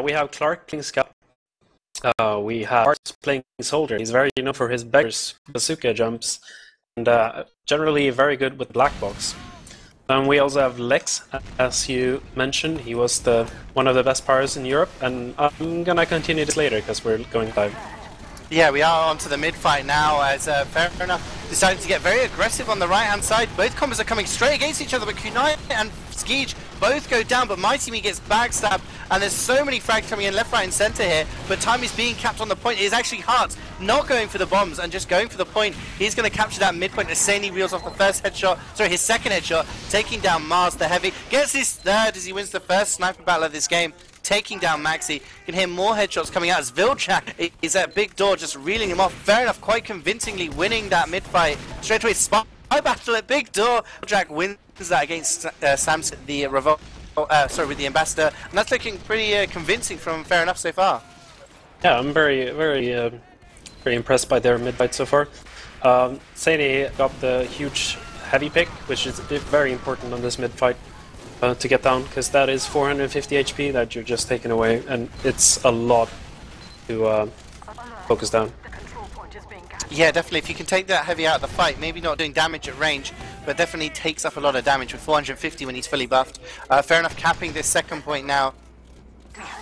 we have Clark playing Scout. We have Arts playing Soldier. He's very known for his beggars, bazooka jumps, and generally very good with Black Box. We also have Lex, as you mentioned. He was one of the best players in Europe, and I'm gonna continue this later because we're going live. Yeah, we are onto the mid-fight now as Fair Enough decided to get very aggressive on the right-hand side. Both combos are coming straight against each other, but Kunai and CeeJaey both go down, but MightyMe gets backstabbed, and there's so many frags coming in left, right, and center here, but time is being capped on the point. It is actually Hearts not going for the bombs and just going for the point. He's going to capture that midpoint as CeeJaey reels off the first headshot, sorry, his second headshot, taking down Mars the Heavy. Gets his third as he wins the first sniper battle of this game, taking down Maxi. You can hear more headshots coming out as CeeJaey is at big door, just reeling him off. Fair Enough, quite convincingly winning that mid-fight. Straight away, spy battle at big door. CeeJaey wins that against Samson, the Revolt. With the Ambassador, and that's looking pretty convincing from Fair Enough so far. Yeah, I'm very impressed by their mid-fight so far. CeeJaey got the huge heavy pick, which is very important on this mid-fight to get down, because that is 450 HP that you're just taking away, and it's a lot to focus down. Yeah, definitely. If you can take that heavy out of the fight, maybe not doing damage at range, but definitely takes up a lot of damage with 450 when he's fully buffed. Fair Enough capping this second point now.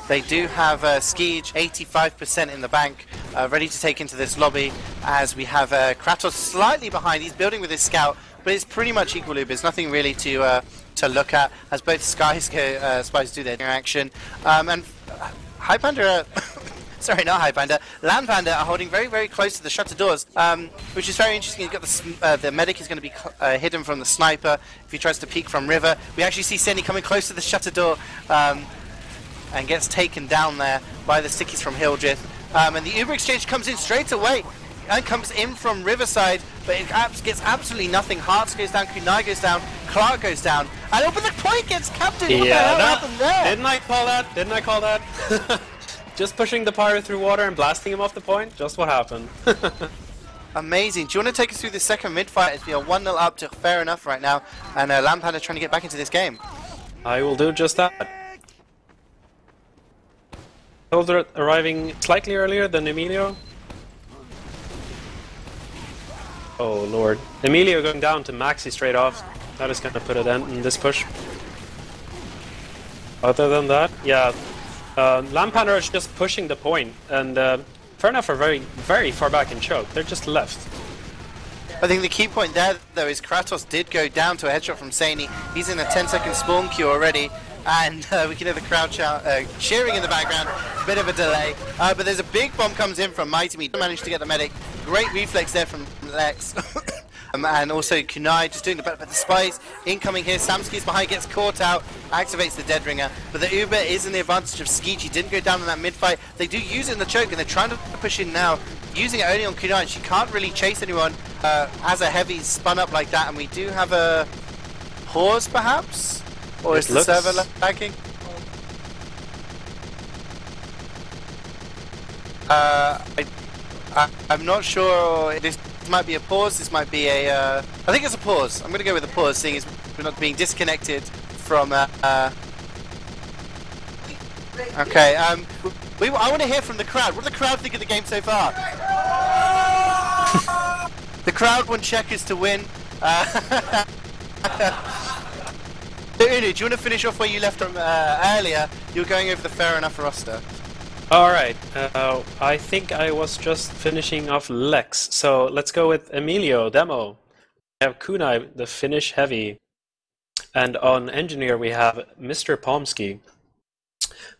They do have CeeJaey 85% in the bank, ready to take into this lobby, as we have Kratos slightly behind. He's building with his scout, but it's pretty much equal. There's nothing really to look at, as both spies do their interaction. And LANpander, sorry, not LANpander, LANpander are holding very, very close to the shutter doors, which is very interesting. You've got the medic is going to be hidden from the sniper if he tries to peek from river. We actually see CeeJaey coming close to the shutter door and gets taken down there by the stickies from Hildreth. And the Uber exchange comes in straight away and comes in from Riverside, but it gets absolutely nothing. Hearts goes down, Kunai goes down, Clark goes down, and but the point gets captured. What the hell happened there? Didn't I call that? Didn't I call that? Just pushing the pirate through water and blasting him off the point? Just what happened. Amazing. Do you want to take us through the second mid-fight as we are 1-0 up to Fair Enough right now, and LANpander trying to get back into this game? I will do just that. Soldier arriving slightly earlier than Emilio. Oh lord. Emilio going down to Maxi straight off. That is going to put an end in this push. Other than that, yeah. LANpander is just pushing the point, and Fair Enough are very, very far back in choke. They're just left. I think the key point there, though, is Kratos did go down to a headshot from CeeJaey. He's in a 10-second spawn queue already, and we can hear the crowd cheering in the background. Bit of a delay, but there's a big bomb comes in from MightyMe. Managed to get the medic. Great reflex there from Lex. And also Kunai just doing the better, but the spies incoming here. Samsky's behind, gets caught out, activates the dead ringer. But the Uber is in the advantage of CeeJaey. Didn't go down in that mid-fight. They do use it in the choke, and they're trying to push in now, using it only on Kunai. And she can't really chase anyone as a heavy spun up like that. And we do have a pause, perhaps? Or is the server lagging? I'm not sure. This might be a pause. This might be a. I think it's a pause. I'm going to go with a pause, seeing as we're not being disconnected from. Okay. I want to hear from the crowd. What do the crowd think of the game so far? The crowd want checkers to win. Unu, do you want to finish off where you left from earlier? You were going over the Fair Enough roster. Alright, I think I was just finishing off Lex, so let's go with Emilio, demo. We have Kunai, the Finnish heavy, and on engineer we have Mr. Pomsky.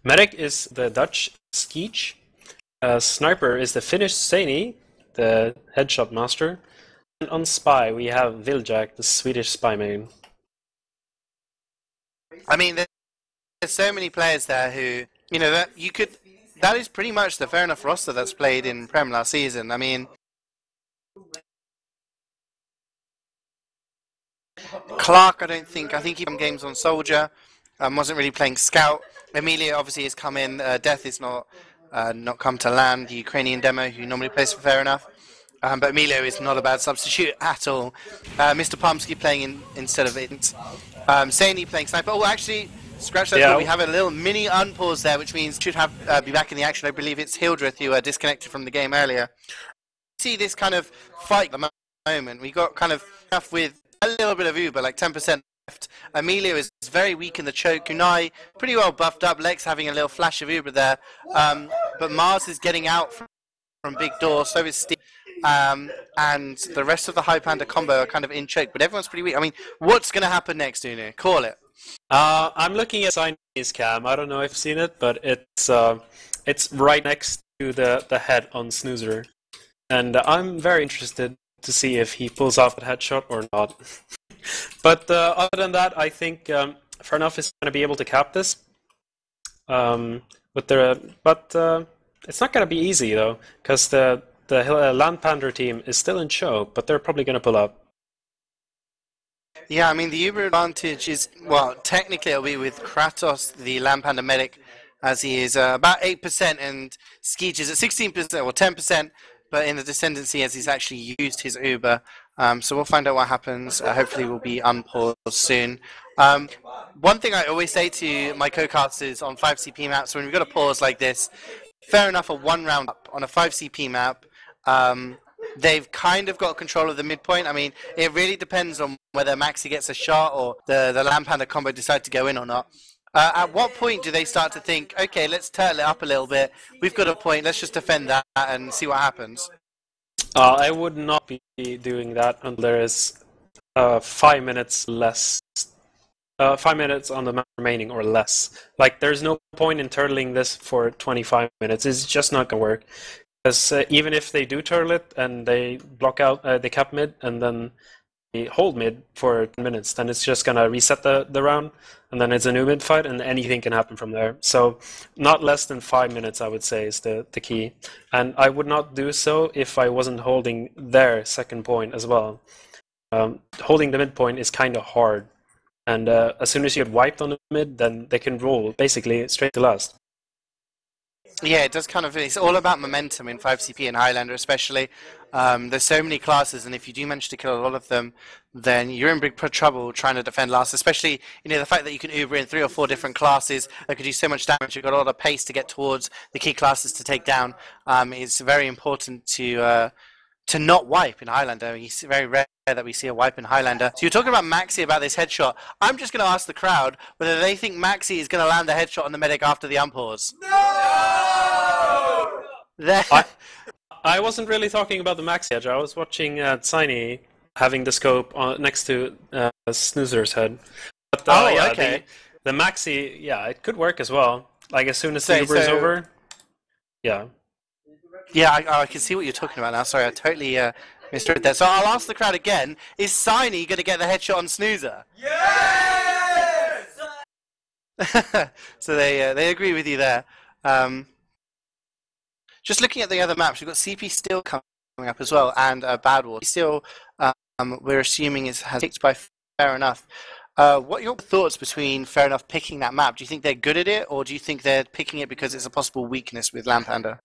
Medic is the Dutch CeeJaey, sniper is the Finnish CeeJaey, the headshot master, and on spy we have CeeJaey, the Swedish spy main. I mean, there's so many players there who, you know, that you could. That is pretty much the Fair Enough roster that's played in Prem last season. I mean, Clark, I think he won games on Soldier, wasn't really playing Scout. Emilio obviously has come in. Death is not come to LAN, the Ukrainian demo who normally plays for Fair Enough. But Emilio is not a bad substitute at all. Mr. Pomsky playing instead of Int. CeeJaey playing Sniper. Oh, actually, Scratch that, but we have a little mini unpause there, which means should have be back in the action. I believe it's Hildreth who disconnected from the game earlier. See this kind of fight at the moment. We got kind of enough with a little bit of Uber, like 10% left. Emilio is very weak in the choke. CeeJaey pretty well buffed up. Lex having a little flash of Uber there. But Mars is getting out from Big Door, so is Steve. And the rest of the LANpander combo are kind of in choke, but everyone's pretty weak. I mean, what's going to happen next, Uno? Call it. I'm looking at CeeJaey's cam. I don't know if you've seen it, but it's right next to the head on Snoozer. And I'm very interested to see if he pulls off a headshot or not. But other than that, I think Fair Enough is going to be able to cap this. But it's not going to be easy, though, because the LANpander team is still in choke, but they're probably going to pull up. Yeah, I mean, the Uber advantage is, well, technically it'll be with Kratos, the LANpander medic, as he is about 8%, and CeeJaey is at 16%, or 10%, but in the Descendancy as he's actually used his Uber. So we'll find out what happens. Hopefully we'll be unpaused soon. One thing I always say to my co-casters on 5CP maps, when we've got a pause like this, fair enough, a one round up on a 5CP map, they've kind of got control of the midpoint. I mean, it really depends on whether Maxi gets a shot or the LANpander combo decide to go in or not. At what point do they start to think, okay, let's turtle it up a little bit, we've got a point, let's just defend that and see what happens? I would not be doing that until there is 5 minutes less. 5 minutes on the map remaining or less. Like, there's no point in turtling this for 25 minutes. It's just not going to work. Because even if they do turtle it and they block out, they cap mid and then they hold mid for 10 minutes, then it's just going to reset the round and then it's a new mid fight and anything can happen from there. So not less than 5 minutes, I would say, is the key. And I would not do so if I wasn't holding their second point as well. Holding the midpoint is kind of hard. And as soon as you get wiped on the mid, then they can roll basically straight to last. Yeah, it does kind of. It's all about momentum in 5CP and Highlander, especially. There's so many classes, and if you do manage to kill a lot of them, then you're in big trouble trying to defend last. Especially, you know, the fact that you can Uber in 3 or 4 different classes that could do so much damage. You've got a lot of pace to get towards the key classes to take down. It's very important to not wipe in Highlander. It's very rare that we see a wipe in Highlander. So you're talking about Maxi about this headshot. I'm just going to ask the crowd whether they think Maxi is going to land the headshot on the medic after the unpause. No! I wasn't really talking about the Maxi edge. I was watching CeeJaey having the scope next to Snoozer's head. But, yeah, okay. The Maxi, yeah, it could work as well. Like, as soon as the Uber is over, yeah. Yeah, I can see what you're talking about now. Sorry, I totally misread that. So I'll ask the crowd again. Is CeeJaey going to get the headshot on Snoozer? Yes! So they agree with you there. Just looking at the other maps, we've got CP still coming up as well, and Bad Wars. Still, we're assuming has picked by Fair Enough. What are your thoughts between Fair Enough picking that map? Do you think they're good at it, or do you think they're picking it because it's a possible weakness with LANpander?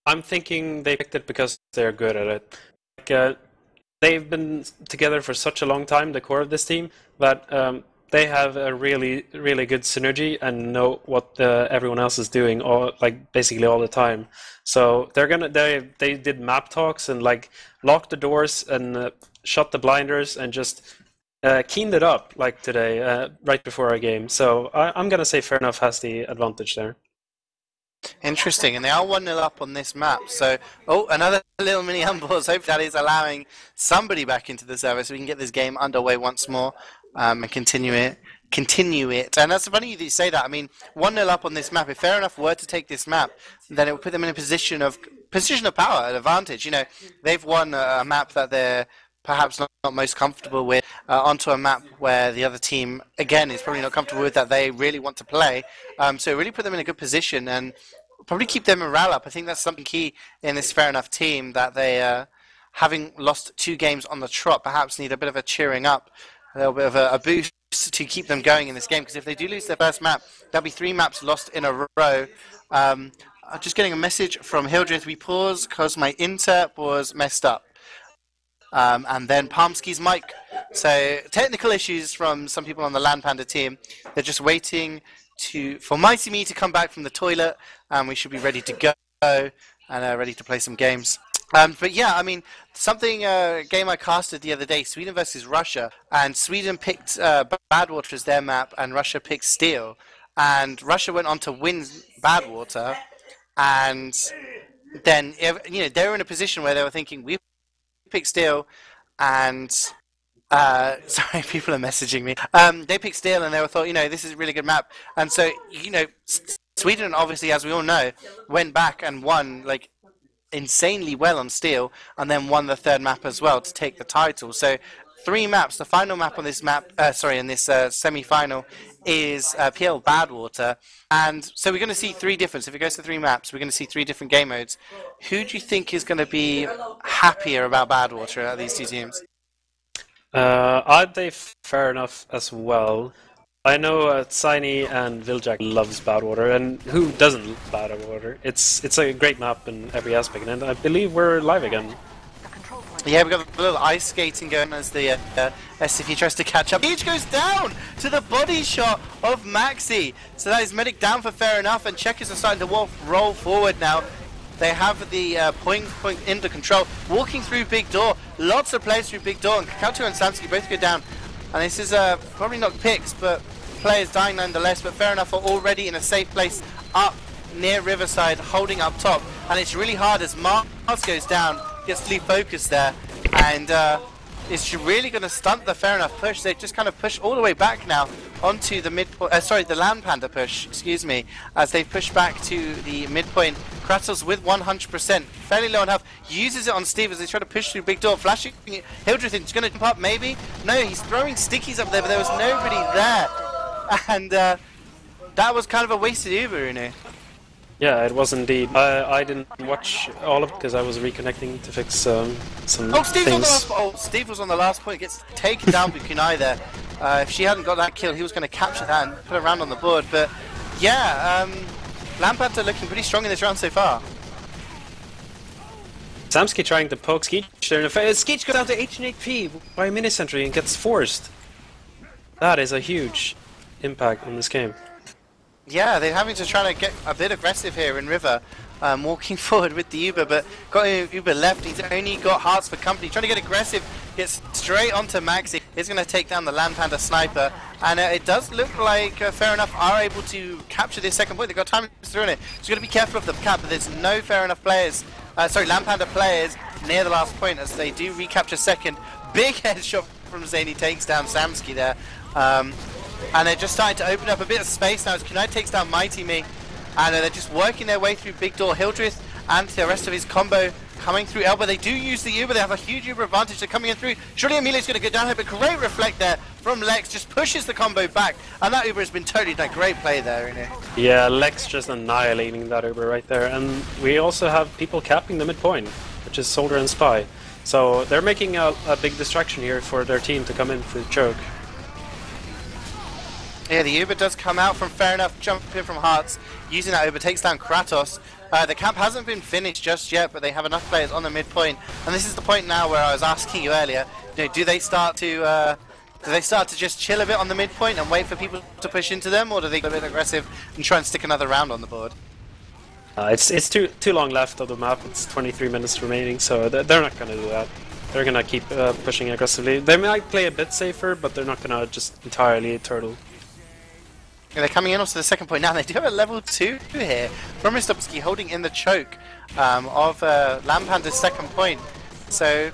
I'm thinking they picked it because they're good at it. Like, they've been together for such a long time, the core of this team, that they have a really, really good synergy and know what everyone else is doing, basically all the time. So they did map talks and like locked the doors and shut the blinders and just keened it up like today, right before our game. So I'm gonna say Fair Enough has the advantage there. Interesting, and they are 1-0 up on this map. So, another little mini unpause. Hope that is allowing somebody back into the server so we can get this game underway once more and continue it. And that's funny that you say that. I mean, 1-0 up on this map. If Fair Enough were to take this map, then it would put them in a position of power, an advantage. You know, they've won a map that they're perhaps not most comfortable with, onto a map where the other team, again, is probably not comfortable with, that they really want to play. So it really put them in a good position and probably keep their morale up. I think that's something key in this Fair Enough team, that they, having lost 2 games on the trot, perhaps need a bit of a cheering up, a little bit of a boost to keep them going in this game. Because if they do lose their first map, that'll be 3 maps lost in a row. I'm just getting a message from Hildreth. We paused because my interp was messed up. and then Palmski's mic. So technical issues from some people on the LANpander team. They're just waiting for Mighty Me to come back from the toilet, and we should be ready to go and ready to play some games. But yeah, I mean, game I casted the other day, Sweden versus Russia, and Sweden picked Badwater as their map, and Russia picked Steel, and Russia went on to win Badwater, and then they were in a position where they were thinking, we picked Steel, and sorry, people are messaging me. They picked Steel, and they thought, this is a really good map, and so Sweden, obviously, as we all know, went back and won like insanely well on Steel, and then won the third map as well to take the title. So 3 maps. The final map on this semi-final is PL Badwater, and so we're going to see 3 different. If it goes to 3 maps, we're going to see 3 different game modes. Who do you think is going to be happier about Badwater out of these 2 teams? I'd say fair enough as well. I know CeeJaey and Viljak loves Badwater, and who doesn't love Badwater? It's a great map in every aspect, and I believe we're live again. Yeah, we've got a little ice skating going as the SCP tries to catch up. Each goes down to the body shot of Maxi. So that is medic down for fair enough, and Checkers are starting to roll forward now. They have the point into control, walking through big door. Lots of players through big door, and Kakao and Samsky both go down. And this is probably not picks, but players dying nonetheless. But fair enough, are already in a safe place up near Riverside, holding up top. And it's really hard as Mars goes down, gets to leave focus there. And it's really going to stunt the fair enough push. They just kind of push all the way back now onto the midpoint. The LANpander push, excuse me, as they push back to the midpoint. Kratos with 100%, fairly low on health, uses it on Steve as they try to push through big door, flashing Hildreth. It's going to jump up, maybe? No, he's throwing stickies up there, but there was nobody there. And that was kind of a wasted Uber, Yeah, it was indeed. I didn't watch all of it because I was reconnecting to fix some things. Steve was on the last point, gets taken down by Kunai there. If she hadn't got that kill, he was going to capture that and put it around on the board. But yeah, LANpander looking pretty strong in this round so far. Samsky trying to poke Skeech there in the face. Skeech goes down to 18 HP by a mini-sentry and gets forced. That is a huge impact on this game. Yeah, they're having to try to get a bit aggressive here in River, walking forward with the Uber, but got Uber left. He's only got hearts for company. Trying to get aggressive, gets straight onto Maxi. He's going to take down the LANpander sniper, and it does look like fair enough are able to capture this second point. They've got time through it. So you've got to be careful of the cap, but there's no fair enough players, LANpander players near the last point as they do recapture second. Big headshot from CeeJaey takes down Samsky there. And they're just starting to open up a bit of space now as Kunai takes down Mighty Me. And they're just working their way through big door. Hildreth and the rest of his combo coming through Elba. They do use the Uber. They have a huge Uber advantage. They're coming in through. Surely Emilio's going to go down here, but great reflect there from Lex. Just pushes the combo back. And that Uber has been totally done. Great play there, isn't it? Yeah, Lex just annihilating that Uber right there. And we also have people capping the midpoint, which is Soldier and Spy. So they're making a big distraction here for their team to come in for the choke. Yeah, the Uber does come out from fair enough, jump in from Hearts, using that Uber, takes down Kratos. The camp hasn't been finished just yet, but they have enough players on the midpoint. And this is the point now where I was asking you earlier, do they start to just chill a bit on the midpoint and wait for people to push into them, or do they get a bit aggressive and try and stick another round on the board? It's too long left of the map. It's 23 minutes remaining, so they're not going to do that. They're going to keep pushing aggressively. They might play a bit safer, but they're not going to just entirely turtle. And they're coming in also the second point now. They do have a level 2 here from Mr. holding in the choke of LANpander's second point. So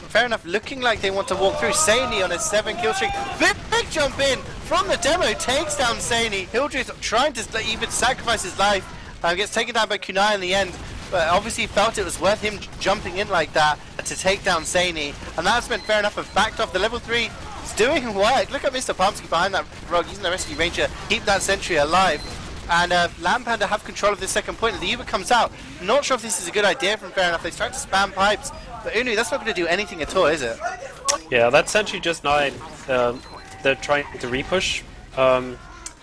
fair enough, looking like they want to walk through. CeeJaey on a 7 kill streak. Big jump in from the demo, takes down CeeJaey. Hildreth trying to even sacrifice his life. Gets taken down by Kunai in the end. But obviously felt it was worth him jumping in like that to take down CeeJaey. And that's meant fair enough have backed off the level 3. It's doing work. Look at Mr. Palmski behind that rogue, using the rescue ranger, keep that sentry alive. And LANpander have control of this second point. The Uber comes out. Not sure if this is a good idea from fair enough. They start to spam pipes. But Unu, that's not going to do anything at all, is it? Yeah, that sentry just died. They're trying to repush.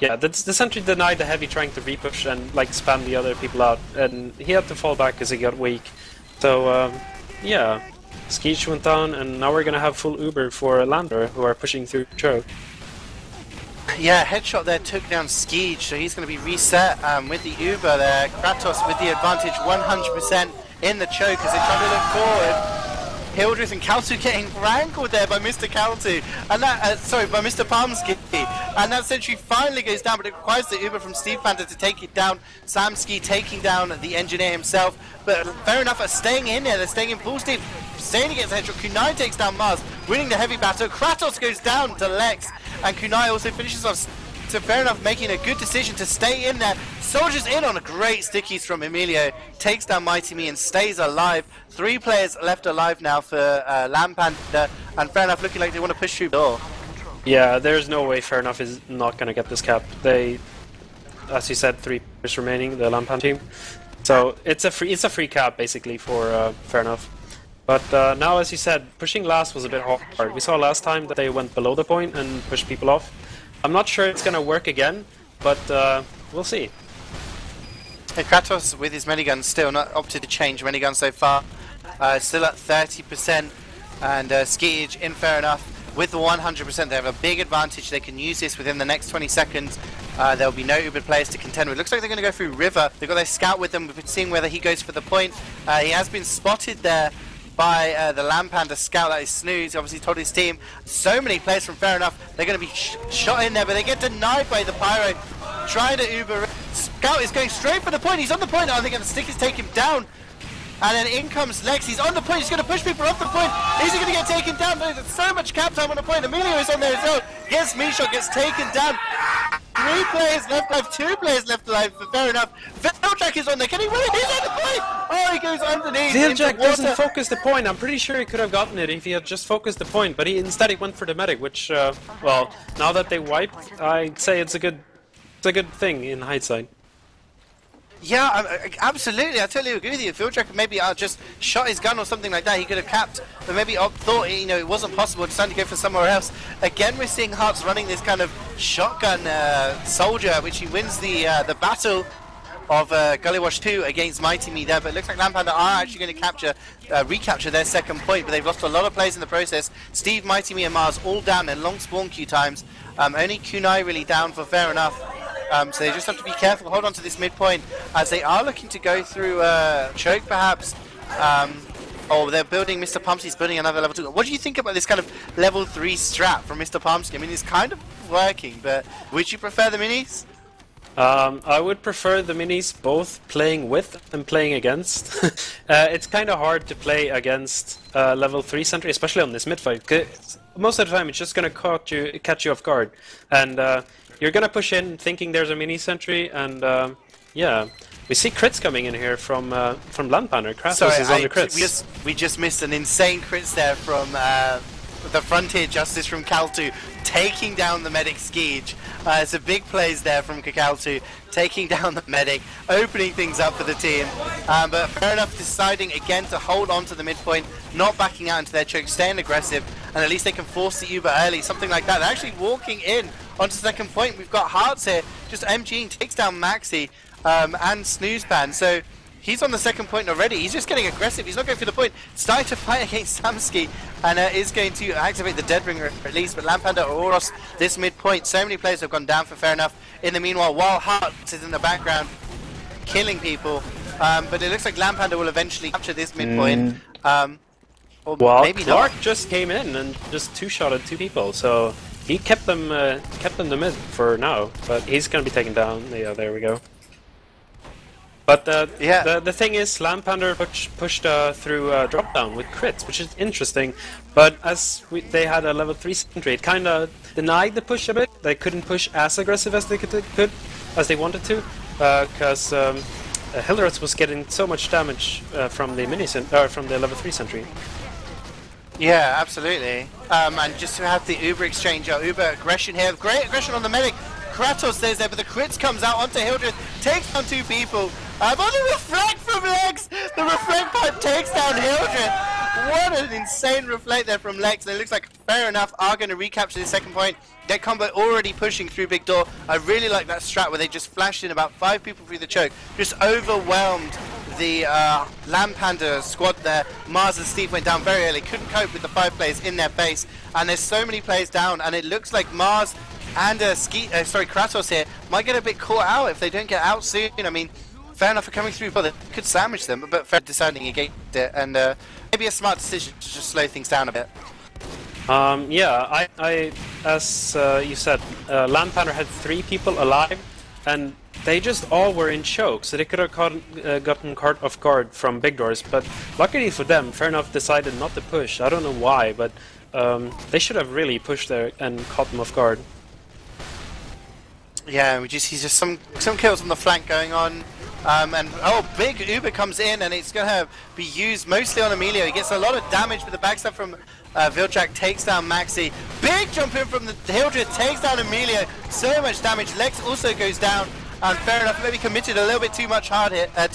Yeah, the sentry denied the heavy trying to repush and like spam the other people out. And he had to fall back because he got weak. So, yeah. CeeJaey went down, and now we're gonna have full Uber for LANpander, who are pushing through choke. Yeah, headshot there took down CeeJaey, so he's going to be reset with the Uber there. Kratos with the advantage 100% in the choke as they try to look forward. Hildreth and Kaltu getting wrangled there by Mr. Kaltu, and that, by Mr. Palmsky, and that sentry finally goes down, but it requires the Uber from StevePanda to take it down. Samsky taking down the engineer himself, but fair enough, staying in there, they're staying in full steam, staying against the headshot. Kunai takes down Mars, winning the heavy battle. Kratos goes down to Lex, and Kunai also finishes off. So fair enough, making a good decision to stay in there. Soldiers in on a great stickies from Emilio. Takes down Mighty Me and stays alive. 3 players left alive now for LANpander. And fair enough, looking like they want to push through the door. Yeah, there's no way fair enough is not going to get this cap. They, as you said, 3 players remaining, the LANpander team. So it's a free cap basically for fair enough. But now, as you said, pushing last was a bit hard. We saw last time that they went below the point and pushed people off. I'm not sure it's going to work again, but we'll see. Hey, Kratos with his minigun still not opted to change minigun so far. Still at 30%, and CeeJaey in fair enough with the 100%. They have a big advantage. They can use this within the next 20 seconds. There'll be no Uber players to contend with. Looks like they're going to go through River. They've got their scout with them. We've been seeing whether he goes for the point. He has been spotted there by the LANpander scout, that is Snooze. Obviously told his team, so many players from Fair Enough, they're going to be shot in there, but they get denied by the Pyro. Trying to Uber. Scout is going straight for the point. He's on the point. I think the stick is taking him down. And then in comes Lex. He's on the point. He's going to push people off the point. Is he going to get taken down? There's so much cap time on the point. Emilio is on there as well. Yes, Mishot gets taken down. 3 players left alive. 2 players left alive. But fair enough. Viljack is on there. Can he win it? He's on the point. Oh, he goes underneath. Viljack doesn't focus the point. I'm pretty sure he could have gotten it if he had just focused the point. But instead he went for the medic, which, well, now that they wiped, I'd say it's a good thing in hindsight. Yeah, absolutely. I totally agree with you. Viljack maybe just shot his gun or something like that. He could have capped, but maybe thought it wasn't possible. Decided to go for somewhere else. Again, we're seeing Hearts running this kind of shotgun soldier, which he wins the battle of Gullywash 2 against Mighty Me there. But it looks like LANpander are actually going to recapture their second point, but they've lost a lot of players in the process. Steve, Mighty Me, and Mars all down in long spawn queue times. Only Kunai really down for Fair Enough. So they just have to be careful, hold on to this midpoint, as they are looking to go through choke perhaps. Oh, they're building, Mr. Pumpsky's building another level 2. What do you think about this kind of level 3 strat from Mr. Pumpsky? I mean, it's kind of working, but would you prefer the minis? I would prefer the minis both playing with and playing against. It's kind of hard to play against level 3 sentry, especially on this mid fight. Most of the time it's just going to catch you off guard. And you're going to push in thinking there's a mini sentry, and yeah. We see crits coming in here from LANpander. Kratos is on the crits. We just missed an insane crits there from the Frontier Justice from Kaltu, taking down the medic CeeJaey. It's a big plays there from Kaltu, taking down the medic, opening things up for the team. But Fair Enough deciding again to hold on to the midpoint, not backing out into their choke, staying aggressive, and at least they can force the Uber early, something like that. They're actually walking in onto second point. We've got Hearts here, just MGing, takes down Maxi. And Snoozepan, so he's on the second point already. He's just getting aggressive. He's not going for the point. Starting to fight against Samsky, and is going to activate the Dead Ringer at least. But LANpander are all lost this mid point. So many players have gone down for Fair Enough. In the meanwhile, while Hearts is in the background, killing people. But it looks like LANpander will eventually capture this mid point. Or well, maybe Clark not. just came in and just two-shotted 2 people, so he kept them the mid for now. But he's going to be taken down. Yeah, there we go. But the thing is, LANpander pushed through drop down with crits, which is interesting. But as they had a level 3 sentry, it kind of denied the push a bit. They couldn't push as aggressive as they could as they wanted to, because Hildreth was getting so much damage from the from the level 3 sentry. Yeah, absolutely. And just to have the Uber exchange, Uber aggression here, great aggression on the medic. Kratos stays there, but the crits comes out onto Hildreth, takes down 2 people. But the reflect from Lex! The reflect pipe takes down Hildreth! What an insane reflect there from Lex. And it looks like Fair Enough are going to recapture the second point. Their combo already pushing through Big Door. I really like that strat where they just flashed in about 5 people through the choke. Just overwhelmed the LANpander squad there. Mars and Steve went down very early, couldn't cope with the 5 players in their face, and there's so many players down, and it looks like Mars and Kratos here might get a bit caught out if they don't get out soon. I mean, fair enough for coming through, but they could sandwich them, but fair deciding against it, and maybe a smart decision to just slow things down a bit. Yeah, I as you said, LANpander had 3 people alive, and they just all were in choke, so they could have gotten caught off guard from big doors, but luckily for them, fair enough decided not to push. I don't know why, but they should have really pushed there and caught them off guard. Yeah, we just see just some kills on the flank going on. And big Uber comes in, and it's going to be used mostly on Emilio. He gets a lot of damage with the backstab from DeutschLAN, takes down Maxi. Big jump in from the Hildred, takes down Emilio. So much damage. Lex also goes down. And fair enough, maybe committed a little bit too hard here, but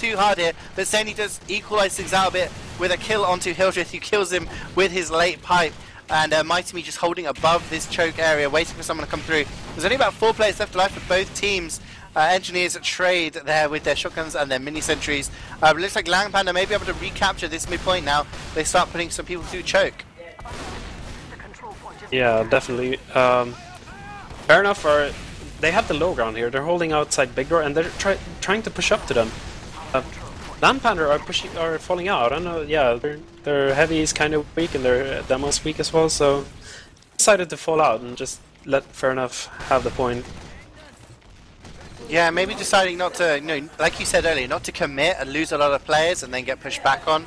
CeeJaey does equalise things out a bit with a kill onto Hildred, who kills him with his late pipe. And Mighty Me just holding above this choke area, waiting for someone to come through. There's only about 4 players left alive for both teams. Engineers trade there with their shotguns and their mini sentries. It looks like LANpander may be able to recapture this midpoint now. They start putting some people through choke. Yeah, definitely. Fair enough. They have the low ground here. They're holding outside big door, and they're trying to push up to them. LANpander are falling out. I don't know. Yeah, their heavy is kind of weak, and their demo's weak as well. So decided to fall out and just let fair enough have the point. Yeah, maybe deciding not to, like you said earlier, not to commit and lose a lot of players and then get pushed back on.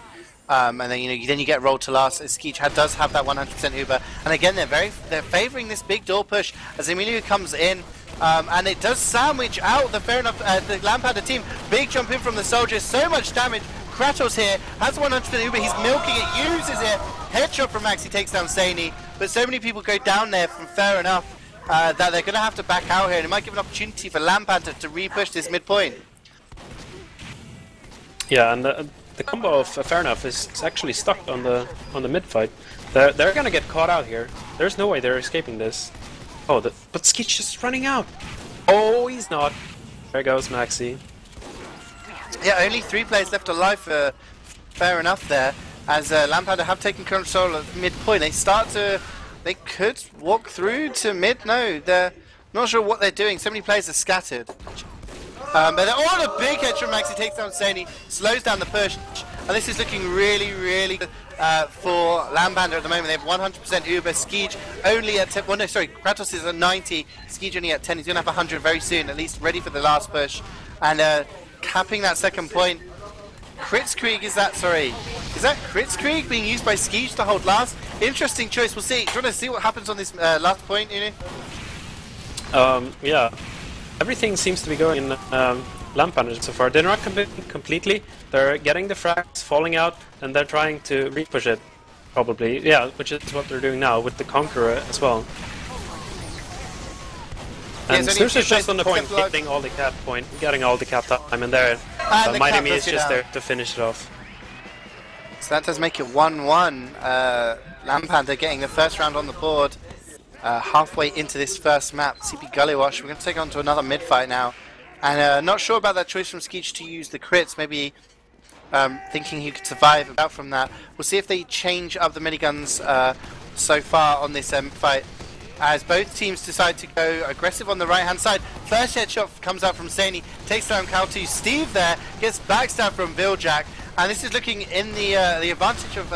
And then then you get rolled to last. CeeJaey does have that 100% Uber, and again they're favouring this big door push as Emilio comes in, and it does sandwich out the the LANpander team. Big jump in from the soldiers, so much damage. Kratos here has 100% Uber, he's milking it, uses it. Headshot from Maxi takes down CeeJaey, but so many people go down there from fair enough that they're going to have to back out here, and it might give an opportunity for LANpander to re-push this midpoint. Yeah, and the combo of fair enough is actually stuck on the mid fight. They're gonna get caught out here. There's no way they're escaping this. Oh, but CeeJaey's just running out. Oh, he's not. There goes Maxi. Yeah, only 3 players left alive for fair enough there, as LANpander have taken control at midpoint. They could walk through to mid. No, they're not sure what they're doing. So many players are scattered. But the big head from Maxi takes down CeeJaey, slows down the push, and this is looking really, really good for LANpander at the moment. They have 100% Uber. CeeJaey only at 10. Well, no, sorry, Kratos is at 90. CeeJaey only at 10. He's going to have 100 very soon, at least ready for the last push. And capping that second point. Kritzkrieg, is that Kritzkrieg being used by CeeJaey to hold last? Interesting choice. We'll see. Do you want to see what happens on this last point, Yeah. Everything seems to be going in LANpander so far. They're not completely. They're getting the frags, falling out, and they're trying to re-push it, probably. Yeah, which is what they're doing now with the Conqueror as well. And Zeus is just on the point, getting all the cap time, and there. Mighty Me is just there to finish it off. So that does make it 1-1. LANpander getting the first round on the board. Halfway into this first map, CP Gullywash. We're going to take on to another mid fight now, and not sure about that choice from CeeJaey to use the crits. Maybe thinking he could survive out from that. We'll see if they change up the miniguns so far on this fight, as both teams decide to go aggressive on the right hand side. First headshot comes out from CeeJaey, takes down Cal2. Steve there gets backstab from DeutschLAN. And this is looking in the advantage of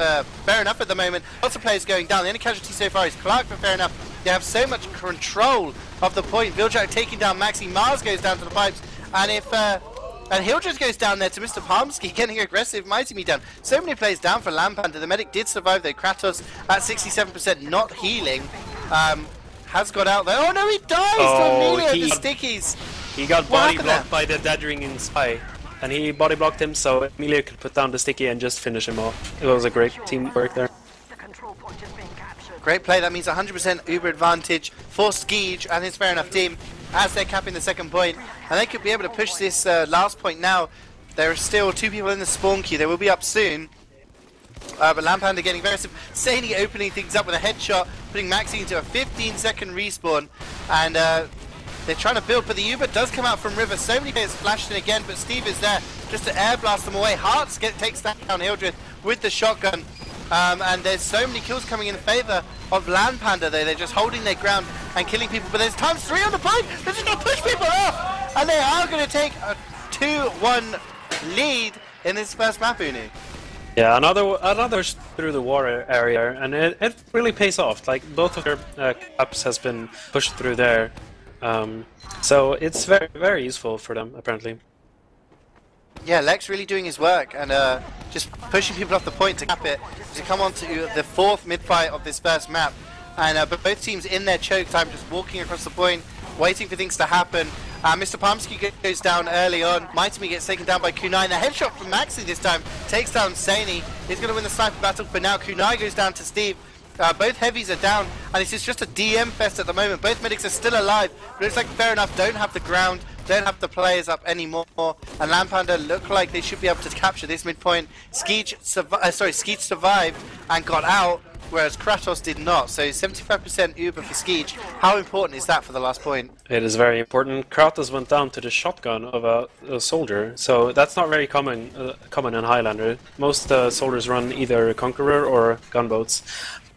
fair enough at the moment. Lots of players going down. The only casualty so far is Clark for fair enough. They have so much control of the point. DeutschLAN taking down Maxi. Mars goes down to the pipes. And and Hildred goes down there to Mr. Palmsky, getting aggressive. Mighty Me down. So many players down for LANpander. The medic did survive though. Kratos at 67%, not healing. Has got out there. Oh no, he dies to Emilio, the stickies. He got body blocked by the dead ring in Spy. And he body blocked him so Emilio could put down the sticky and just finish him off. It was a great teamwork there. Great play. That means 100% Uber advantage for CeeJaey and his fair enough team as they're capping the second point. And they could be able to push this last point now. There are still 2 people in the spawn queue. They will be up soon. But LANpander getting very aggressive. CeeJaey opening things up with a headshot, putting Maxi into a 15-second respawn. And They're trying to build, but the Uber does come out from River. So many players flashed in again, but Steve is there just to air blast them away. Hearts takes down Hildreth with the shotgun. And there's so many kills coming in favour of LANpander though. They're just holding their ground and killing people. But there's times 3 on the point. They're just going to push people off. And they are going to take a 2-1 lead in this first map, Unu. Yeah, another through the water area, and it really pays off. Like, both of their caps has been pushed through there. So it's very, very useful for them, apparently. Yeah, Lex really doing his work and just pushing people off the point to cap it, to come on to the 4th mid-fight of this first map. And but both teams in their choke time, just walking across the point, waiting for things to happen. Mr. Palmsky goes down early on. Mighty gets taken down by Kunai. The headshot from Maxi this time takes down CeeJaey. He's going to win the sniper battle, but now Kunai goes down to Steve. Both heavies are down, and this is just a DM fest at the moment. Both medics are still alive, but it's like fair enough, don't have the ground, don't have the players up anymore, and LANpander look like they should be able to capture this midpoint. Skeej survived and got out, whereas Kratos did not, so 75% Uber for Skeej. How important is that for the last point? It is very important. Kratos went down to the shotgun of a soldier, so that's not very common in Highlander. Most soldiers run either Conqueror or gunboats.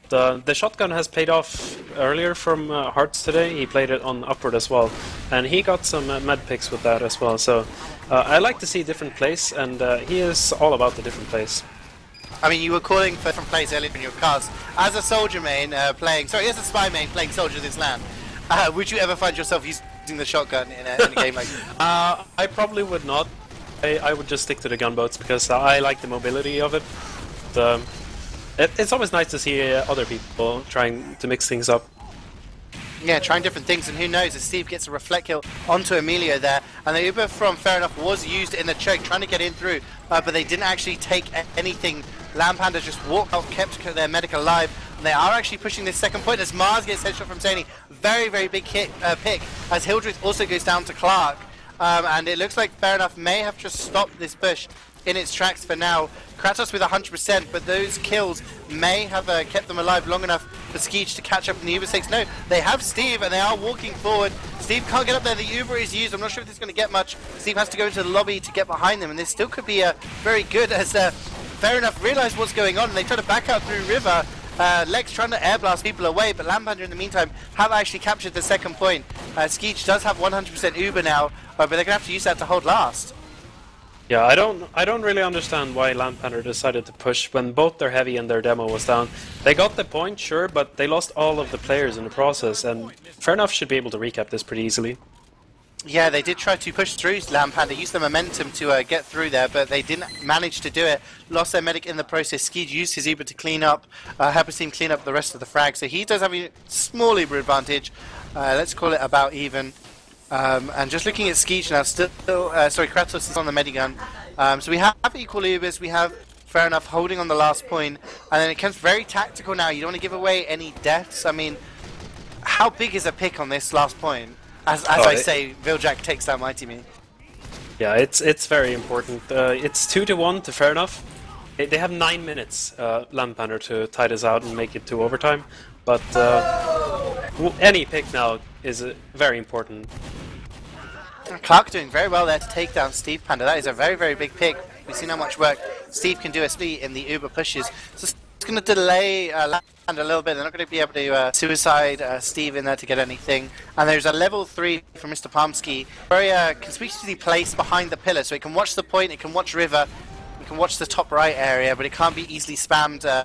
The shotgun has paid off earlier from Hearts today. He played it on Upward as well, and he got some med picks with that as well. So I like to see different plays, and he is all about the different plays. I mean, you were calling for different plays earlier in your cast. As a soldier main as a spy main playing soldier this LAN, would you ever find yourself using the shotgun in a game like this? I probably would not. I would just stick to the gunboats because I like the mobility of it. It's always nice to see other people trying to mix things up. Yeah, trying different things, and who knows, as Steve gets a reflect kill onto Emilio there, and the Uber from Fair Enough was used in the choke, trying to get in through, but they didn't actually take anything. LANpander just walked out, kept their medic alive, and they are actually pushing this second point as Mars gets headshot from CeeJaey. Very, very big pick, as Hildreth also goes down to Clark, and it looks like Fair Enough may have just stopped this push in its tracks for now. Kratos with 100%, but those kills may have kept them alive long enough for Skeej to catch up in the Uber stakes. No, they have Steve, and they are walking forward. Steve can't get up there. The Uber is used. I'm not sure if this is going to get much. Steve has to go into the lobby to get behind them, and this still could be very good as Fair Enough realize what's going on, and they try to back out through River. Lex trying to air blast people away, but LANpander in the meantime have actually captured the second point. Skeej does have 100% Uber now, but they're going to have to use that to hold last. Yeah, I don't really understand why LANpander decided to push when both their heavy and their demo was down. They got the point, sure, but they lost all of the players in the process, and Fair Enough should be able to recap this pretty easily. Yeah, they did try to push through LANpander, use the momentum to get through there, but they didn't manage to do it. Lost their medic in the process. Skeej used his Uber to clean up, help his team clean up the rest of the frag, so he does have a small Uber advantage. Let's call it about even. And just looking at Skeej now, Kratos is on the medigun. So we have equal Ubers, we have Fair Enough holding on the last point, and then it becomes very tactical now. You don't want to give away any deaths. I mean, how big is a pick on this last point? As I say, Viljack takes down Mighty Me. Yeah, it's very important. It's 2-1 to Fair Enough. They have 9 minutes, LANpander, to tie this out and make it to overtime. But any pick now is very important. Clark doing very well there to take down Steve Panda. That is a very, very big pick. We've seen how much work Steve can do, especially in the Uber pushes. So it's going to delay LANpander a little bit. They're not going to be able to suicide Steve in there to get anything. And there's a level 3 from Mr. Palmsky. Very conspicuously placed behind the pillar, so it can watch the point, it can watch River, it can watch the top right area, but it can't be easily spammed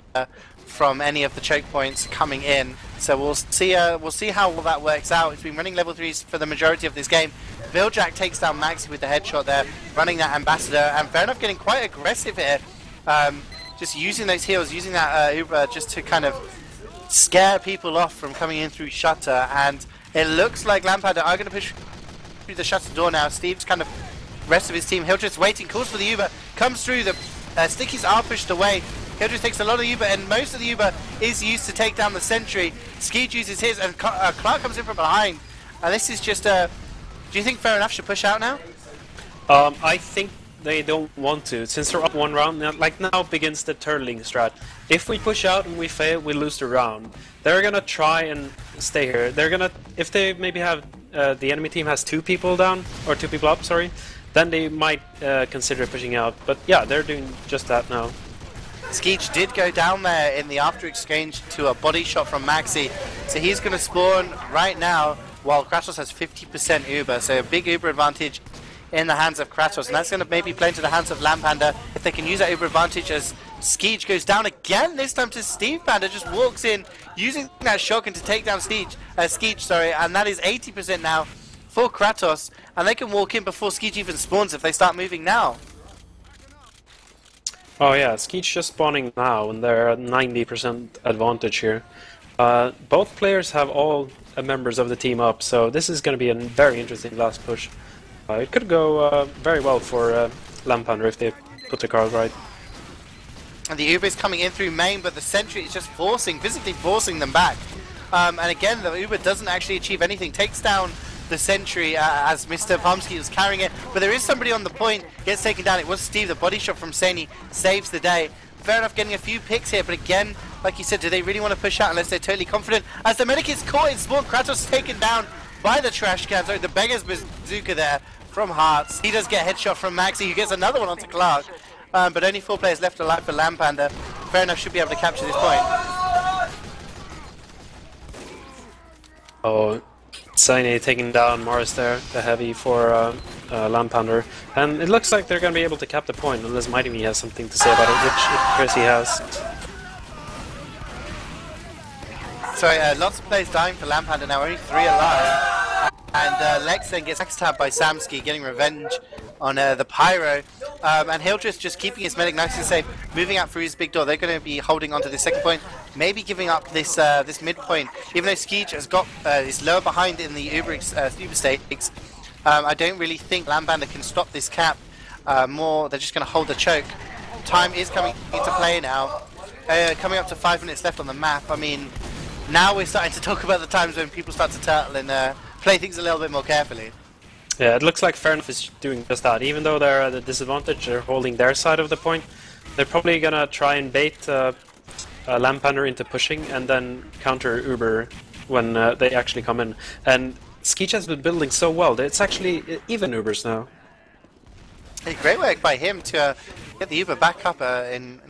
from any of the choke points coming in. So we'll see how all that works out. It's been running level 3s for the majority of this game. Viljack takes down Maxi with the headshot there, running that Ambassador, and Fair Enough getting quite aggressive here. Just using those heals, using that Uber just to kind of scare people off from coming in through Shutter, and it looks like LANpander are going to push through the Shutter door now. Steve's kind of rest of his team, Hildreth's waiting, calls for the Uber, comes through, the Stickies are pushed away. Hildreth takes a lot of Uber, and most of the Uber is used to take down the sentry. Skeej uses his, and Clark comes in from behind. And this is just do you think Fair Enough should push out now? I think they don't want to, since they're up 1 round. Now begins the turtling strat. If we push out and we fail, we lose the round. They're gonna try and stay here. They're gonna, if they maybe have the enemy team has 2 people down, or 2 people up, sorry, then they might consider pushing out. But yeah, they're doing just that now. CeeJaey did go down there in the after exchange to a body shot from Maxi, so he's going to spawn right now while Kratos has 50% Uber, so a big Uber advantage in the hands of Kratos, and that's going to maybe play into the hands of LANpander if they can use that Uber advantage as CeeJaey goes down again, this time to StevePanda, just walks in using that shotgun to take down CeeJaey, and that is 80% now for Kratos, and they can walk in before CeeJaey even spawns if they start moving now. Oh yeah, CeeJaey's just spawning now, and they're at 90% advantage here. Both players have all members of the team up, so this is going to be a very interesting last push. It could go very well for LANpander if they put the card right. And the Uber is coming in through main, but the sentry is just physically forcing them back. And again, the Uber doesn't actually achieve anything. Takes down the sentry as Mr. Pomsky was carrying it, but there is somebody on the point, gets taken down. It was Steve, the body shot from CeeJaey saves the day. Fair enough, getting a few picks here, but again, like you said, do they really want to push out unless they're totally confident? As the medic is caught in spawn, Kratos taken down by the trash can. Sorry, the beggar's bazooka there from Hearts. He does get a headshot from Maxi, who gets another one onto Clark. But only 4 players left alive for LANpander. Fair enough, should be able to capture this point. Oh, CeeJaey taking down Morris there, the heavy for LANpander. And it looks like they're going to be able to cap the point, unless Mighty Me has something to say about it, which it appears he has. Sorry, lots of players dying for LANpander now, only 3 alive. And Lex then gets backstabbed by Samsky, getting revenge on the Pyro. And Hildreth just keeping his medic nice and safe, moving out through his big door. They're going to be holding onto the second point, maybe giving up this this mid point. Even though CeeJaey has got is lower behind in the Uber stakes, I don't really think LANpander can stop this cap. More, they're just going to hold the choke. Time is coming into play now. Coming up to 5 minutes left on the map. I mean, now we're starting to talk about the times when people start to turtle and play things a little bit more carefully. Yeah, it looks like Fair Enough is doing just that. Even though they're at a disadvantage, they're holding their side of the point. They're probably gonna try and bait LANpander into pushing and then counter Uber when they actually come in. And CeeJaey has been building so well. It's actually even Ubers now. Hey, great work by him to get the Uber back up in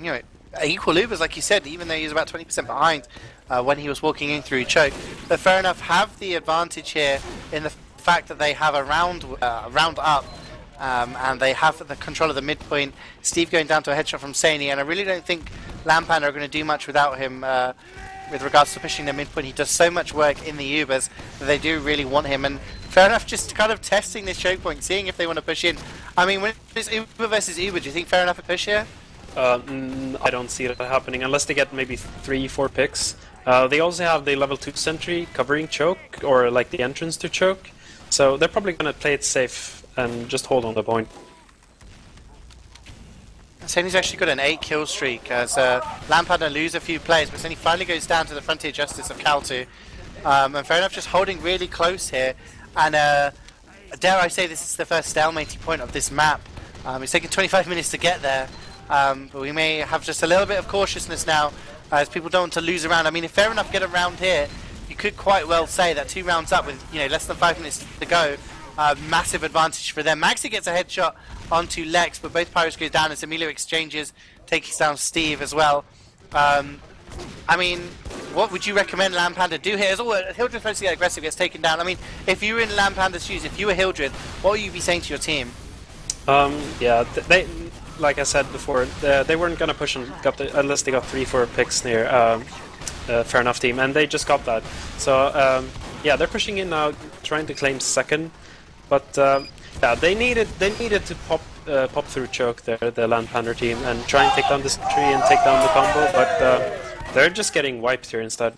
equal Ubers, like you said, even though he was about 20% behind when he was walking in through choke. But Fair Enough have the advantage here in the fact that they have a round up, and they have the control of the midpoint. Steve going down to a headshot from CeeJaey, and I really don't think LANpander are going to do much without him with regards to pushing the midpoint. He does so much work in the Ubers that they do really want him, and Fair Enough just kind of testing this choke point, seeing if they want to push in. I mean, when it's Uber versus Uber, do you think Fair Enough will push here? I don't see that happening unless they get maybe 3-4 picks. They also have the level 2 sentry covering choke, or like the entrance to choke. So they're probably going to play it safe and just hold on the point. CeeJaey's actually got an 8 kill streak as LANpander lose a few players, but CeeJaey finally goes down to the Frontier Justice of Kaltu. And Fair Enough just holding really close here. And dare I say this is the first stalemate point of this map. It's taken 25 minutes to get there. But we may have just a little bit of cautiousness now as people don't want to lose a round. I mean, if Fair Enough get a round here, you could quite well say that 2 rounds up with less than 5 minutes to go, massive advantage for them. Maxi gets a headshot onto Lex, but both Pyros go down as Emilio exchanges, taking down Steve as well. I mean, what would you recommend LANpander do here? Hildreth tries to get aggressive, gets taken down. I mean, if you were in LANpander's shoes, if you were Hildreth, what would you be saying to your team? Yeah, they, like I said before, they weren't gonna push unless they got 3-4 picks near Fair Enough team, and they just got that. So yeah, they're pushing in now, trying to claim second, but yeah, they needed to pop through choke there, the LANpander team, and try and take down this tree and take down the combo, but they're just getting wiped here instead.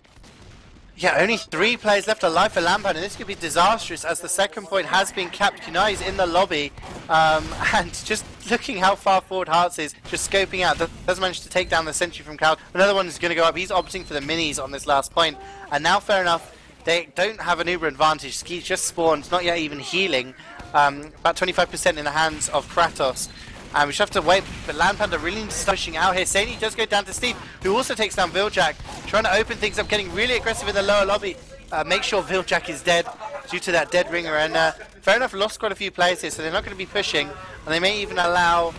Yeah, only 3 players left alive for LANpander. This could be disastrous as the second point has been capped. Kunai is in the lobby, and just looking how far forward Hearts is, just scoping out. Does manage to take down the sentry from Cal. Another one is going to go up. He's opting for the minis on this last point. And now, Fair Enough, they don't have an Uber advantage. Ski's just spawned, not yet even healing. About 25% in the hands of Kratos. And we just have to wait, but LANpander really needs to start pushing out here. CeeJaey does go down to Steve, who also takes down Viljak, trying to open things up, getting really aggressive in the lower lobby. Make sure Viljak is dead. due to that dead ringer. And fair enough, lost quite a few players here, so they're not going to be pushing, and they may even allow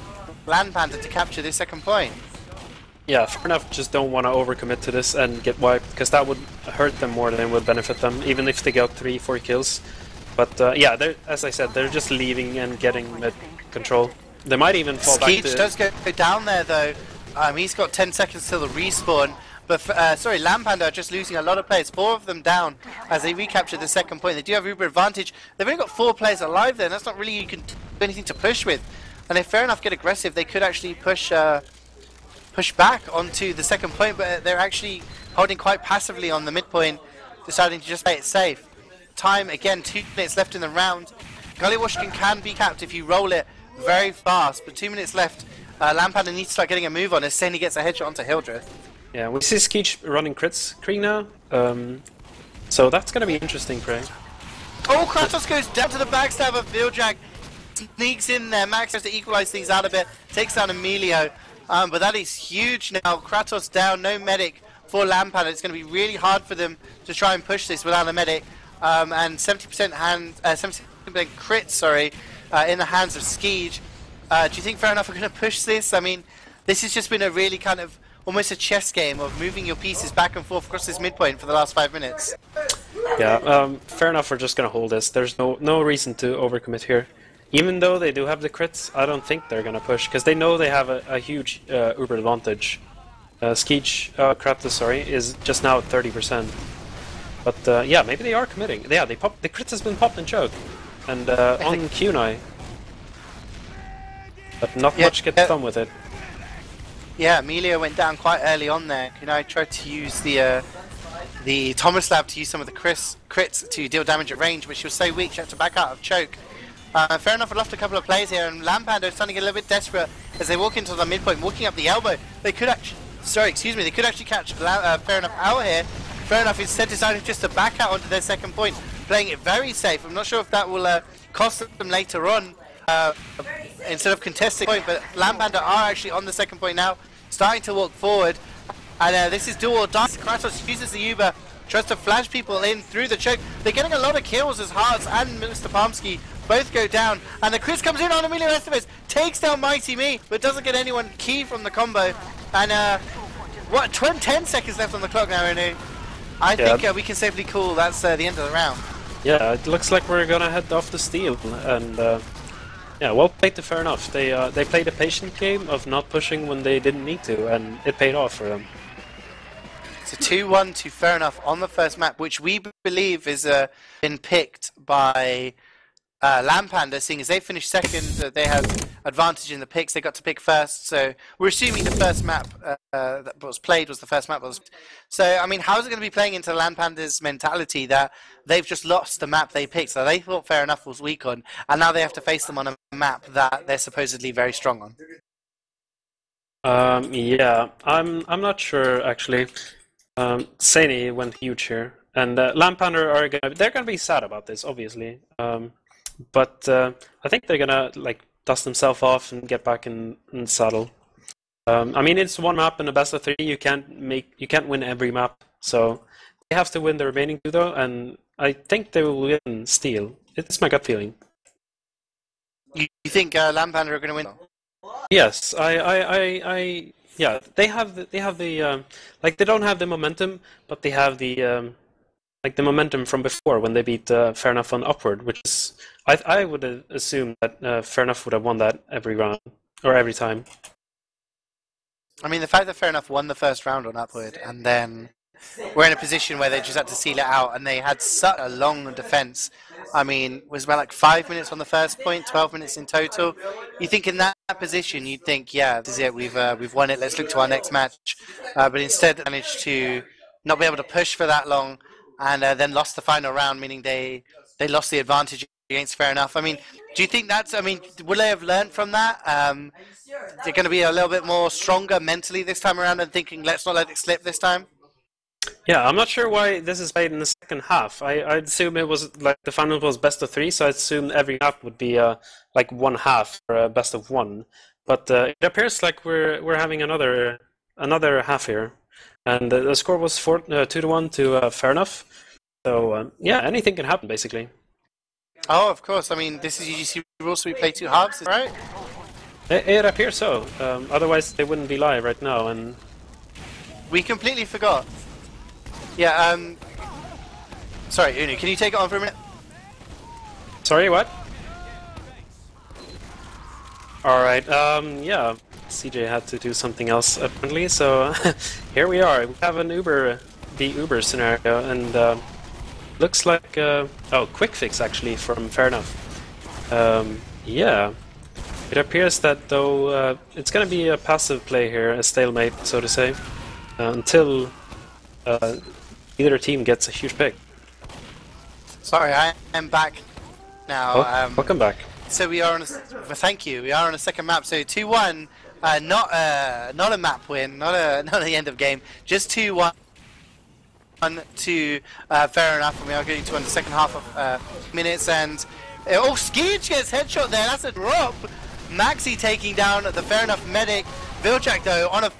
LANpander to capture this second point. Yeah, fair enough. Just don't want to overcommit to this and get wiped, because that would hurt them more than it would benefit them, even if they got 3-4 kills. But yeah, as I said, they're just leaving and getting mid control. They might even fall back to... CeeJaey does go down there though. He's got 10 seconds till the respawn. But sorry, LANpander are just losing a lot of players. 4 of them down as they recapture the second point. They do have uber advantage. They've only got 4 players alive there, and that's not really you can do anything to push with. And if fair enough get aggressive, they could actually push back onto the second point, but they're actually holding quite passively on the midpoint, deciding to just play it safe. Time, again, 2 minutes left in the round. Gully Washington can be capped if you roll it very fast, but 2 minutes left. LANpander needs to start getting a move on as Seni gets a headshot onto Hildreth. Yeah, we see CeeJaey running crits Kree now, so that's going to be interesting, Prey. Oh, Kratos goes down to the backstab of Viljack. Sneaks in there, Max has to equalize things out a bit, takes down Emilio. But that is huge now. Kratos down, no medic for LANpander. It's going to be really hard for them to try and push this without a medic. And 70% 70% crit, sorry, in the hands of CeeJaey. Do you think fair enough are going to push this? I mean, this has just been a really kind of almost a chess game of moving your pieces back and forth across this midpoint for the last 5 minutes. Yeah, fair enough. We're just going to hold this. There's no reason to overcommit here. Even though they do have the crits, I don't think they're going to push, because they know they have a huge uber advantage. CeeJaey, Kratos, sorry, is just now at 30%. But yeah, maybe they are committing. Yeah, the crits has been popped and choked. And on CeeJaey. But not much gets done with it. Yeah, Emilio went down quite early on there. CeeJaey tried to use the Thomas Lab to use some of the crits to deal damage at range, but she was so weak she had to back out of choke. Fair enough, I lost a couple of players here, and LANpander is starting to get a little bit desperate as they walk into the midpoint, walking up the elbow. They could actually, they could actually catch Fair enough out here. Fair enough instead decided just to back out onto their second point, playing it very safe. I'm not sure if that will cost them later on instead of contesting point, but LANpander are actually on the second point now, starting to walk forward. And this is do or die. Kratos uses the Uber, tries to flash people in through the choke. They're getting a lot of kills as Hearts and Mr. Palmsky both go down, and the Chris comes in on Emilio Estevez, takes down Mighty Me, but doesn't get anyone key from the combo. And 10 seconds left on the clock now, Renu. I think we can safely call that's the end of the round. Yeah, it looks like we're gonna head off the steal, and yeah, well played to Fair enough. They played a patient game of not pushing when they didn't need to, and it paid off for them. It's a 2-1 to Fair enough on the first map, which we believe is been picked by LANpander, seeing as they finished second, they have advantage in the picks. They got to pick first, so we're assuming the first map that was played was the first map. So, I mean, how is it going to be playing into LANpander's mentality that they've just lost the map they picked, so they thought Fair enough was weak on, and now they have to face them on a map that they're supposedly very strong on? Yeah, I'm not sure actually. Seni went huge here, and LANpander they're gonna be sad about this, obviously. But I think they're gonna dust themselves off and get back in saddle. I mean, it's one map in a best of 3. You can't win every map, so they have to win the remaining 2 though, and I think they will win Steel. It's my gut feeling. You think LANpander are going to win? Yes, yeah, they have the they don't have the momentum, but they have the the momentum from before when they beat Fair Enough on Upward, which is I would assume that Fair Enough would have won that every round or every time. I mean, the fact that Fair Enough won the first round on Upward, and then we're in a position where they just had to seal it out, and they had such a long defense. I mean, it was about 5 minutes on the first point, 12 minutes in total. You think in that position, you'd think, yeah, this is it, we've won it, let's look to our next match. But instead, they managed to not be able to push for that long, and then lost the final round, meaning they lost the advantage against Fair Enough. I mean, do you think will they have learned from that? They're going to be a little bit more stronger mentally this time around and thinking, let's not let it slip this time? Yeah, I'm not sure why this is played in the second half. I'd assume it was the final was best of 3, so I'd assume every half would be one half or a best of 1. But it appears like we're having another half here, and the score was 2-1 to Fair Enough. So yeah, anything can happen basically. Oh, of course. I mean, this is UGC rules, so we play 2 halves, right? It appears so. Otherwise, they wouldn't be live right now. And we completely forgot. Yeah. Sorry, Unu. Can you take it on for a minute? Sorry, what? All right. Yeah. CeeJaey had to do something else apparently, so here we are. We have an the Uber scenario, and looks like quick fix actually from Fair Enough. Yeah, it appears that though it's going to be a passive play here, a stalemate, so to say, until either team gets a huge pick. Sorry, I am back now. Oh, welcome back. So we are on thank you. We are on a second map. So 2-1. Not a map win, not the end of game, just 2-1 to Fair Enough, and we are going to win the second half of minutes, and CeeJaey gets headshot there, that's a drop. Maxi taking down the Fair Enough medic. DeutschLAN though on a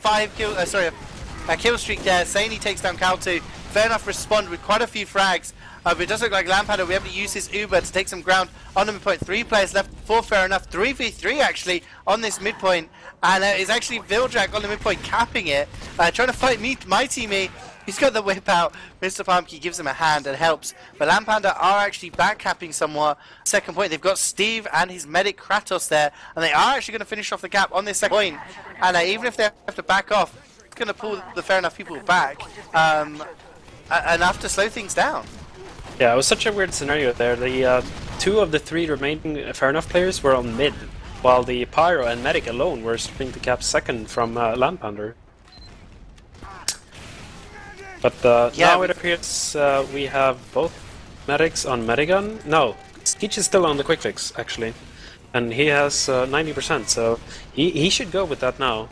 kill streak there. CeeJaey takes down Kaltu. Fair Enough respond with quite a few frags. But it does look like LANpander will be able to use his Uber to take some ground on the midpoint. 3 players left for Fair Enough. 3v3 actually on this midpoint. And it's actually DeutschLAN on the midpoint capping it. Trying to fight my teammate. He's got the whip out. Mr. Pumpkin gives him a hand and helps. But LANpander are actually back capping somewhat. Second point, they've got Steve and his medic Kratos there. And they are actually going to finish off the cap on this second point. And even if they have to back off, it's going to pull the Fair Enough people back. Enough to slow things down. Yeah, it was such a weird scenario there. The 2 of the 3 remaining Fair Enough players were on mid, while the Pyro and Medic alone were starting to cap second from LANpander. But now it appears we have both medics on Medigun. No, CeeJaey is still on the quick fix, actually. And he has 90%, so he should go with that now.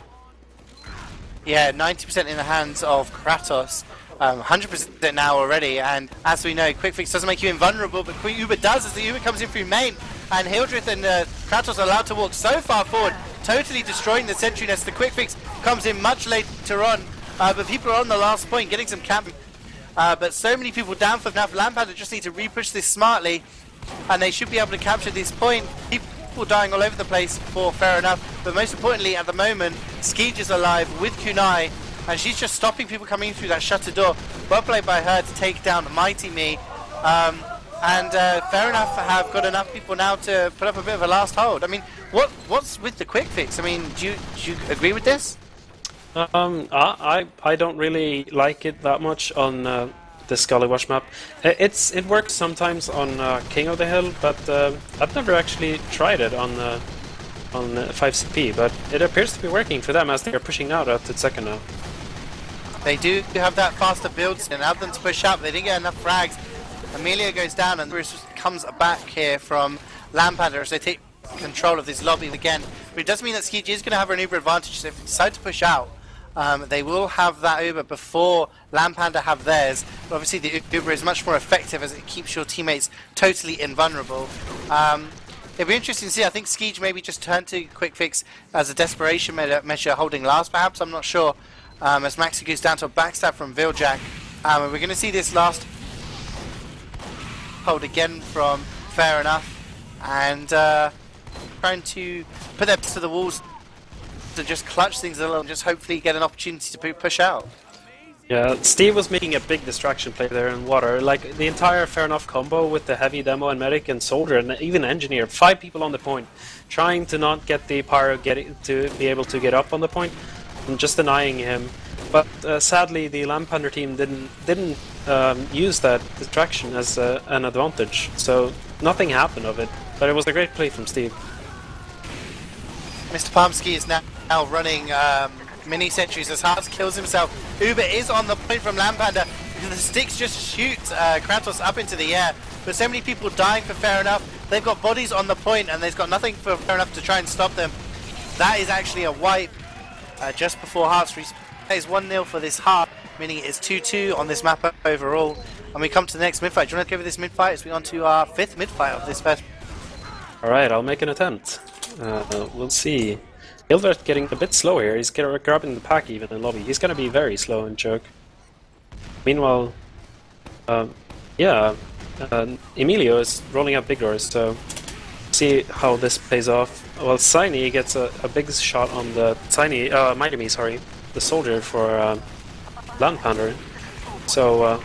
Yeah, 90% in the hands of Kratos. 100% now already, and as we know, quick fix doesn't make you invulnerable, but Uber does as the Uber comes in through main, and Hildreth and Kratos are allowed to walk so far forward, totally destroying the sentry nest. The quick fix comes in much later on, but people are on the last point, getting some camping. But so many people down for now. LANpander just need to re-push this smartly, and they should be able to capture this point. People dying all over the place for Fair Enough, but most importantly at the moment, CeeJaey's alive with Kunai, and she's just stopping people coming through that shutter door. Well played by her to take down Mighty Me. And Fair Enough have got enough people now to put up a bit of a last hold. I mean, what's with the quick fix? I mean, do you agree with this? I don't really like it that much on the Scallywash map. It works sometimes on King of the Hill, but I've never actually tried it on 5CP. But it appears to be working for them as they are pushing out at the second now. They do have that faster build and allow them to push up. They didn't get enough frags. Amelia goes down and Bruce comes back here from LANpander as they take control of this lobby again. But it does mean that CeeJaey is going to have an Uber advantage. So if they decide to push out, they will have that Uber before LANpander have theirs. But obviously the Uber is much more effective as it keeps your teammates totally invulnerable. It'll be interesting to see. I think CeeJaey maybe just turned to quick fix as a desperation measure, holding last perhaps, I'm not sure. As Maxi goes down to a backstab from DeutschLAN. We're going to see this last hold again from Fair Enough, and trying to put their backs to the walls to just clutch things a little and just hopefully get an opportunity to push out. Yeah, Steve was making a big distraction play there in water. Like the entire Fair Enough combo with the heavy demo and medic and soldier and even engineer, 5 people on the point, trying to not get the pyro to be able to get up on the point and just denying him. But sadly, the LANpander team didn't use that distraction as an advantage, so nothing happened of it. But it was a great play from Steve. Mr. Palmsky is now running mini sentries as Hearts kills himself. Uber is on the point from LANpander. The sticks just shoot Kratos up into the air. But so many people dying for Fair Enough. They've got bodies on the point and they've got nothing for Fair Enough to try and stop them. That is actually a wipe just before Hearts respawn. It is 1-0 for this Heart, meaning it is 2-2 on this map overall. And we come to the next mid-fight. Do you want to go over this mid-fight as we on to our 5th mid-fight of this first? Alright, I'll make an attempt. We'll see. Hildreth getting a bit slow here. He's grabbing the pack even in lobby. He's going to be very slow in choke. Meanwhile, yeah, Yeah, Emilio is rolling up big doors, so see how this pays off. Well, CeeJaey gets a big shot on the Mighty Me, sorry, the soldier for LANpander. So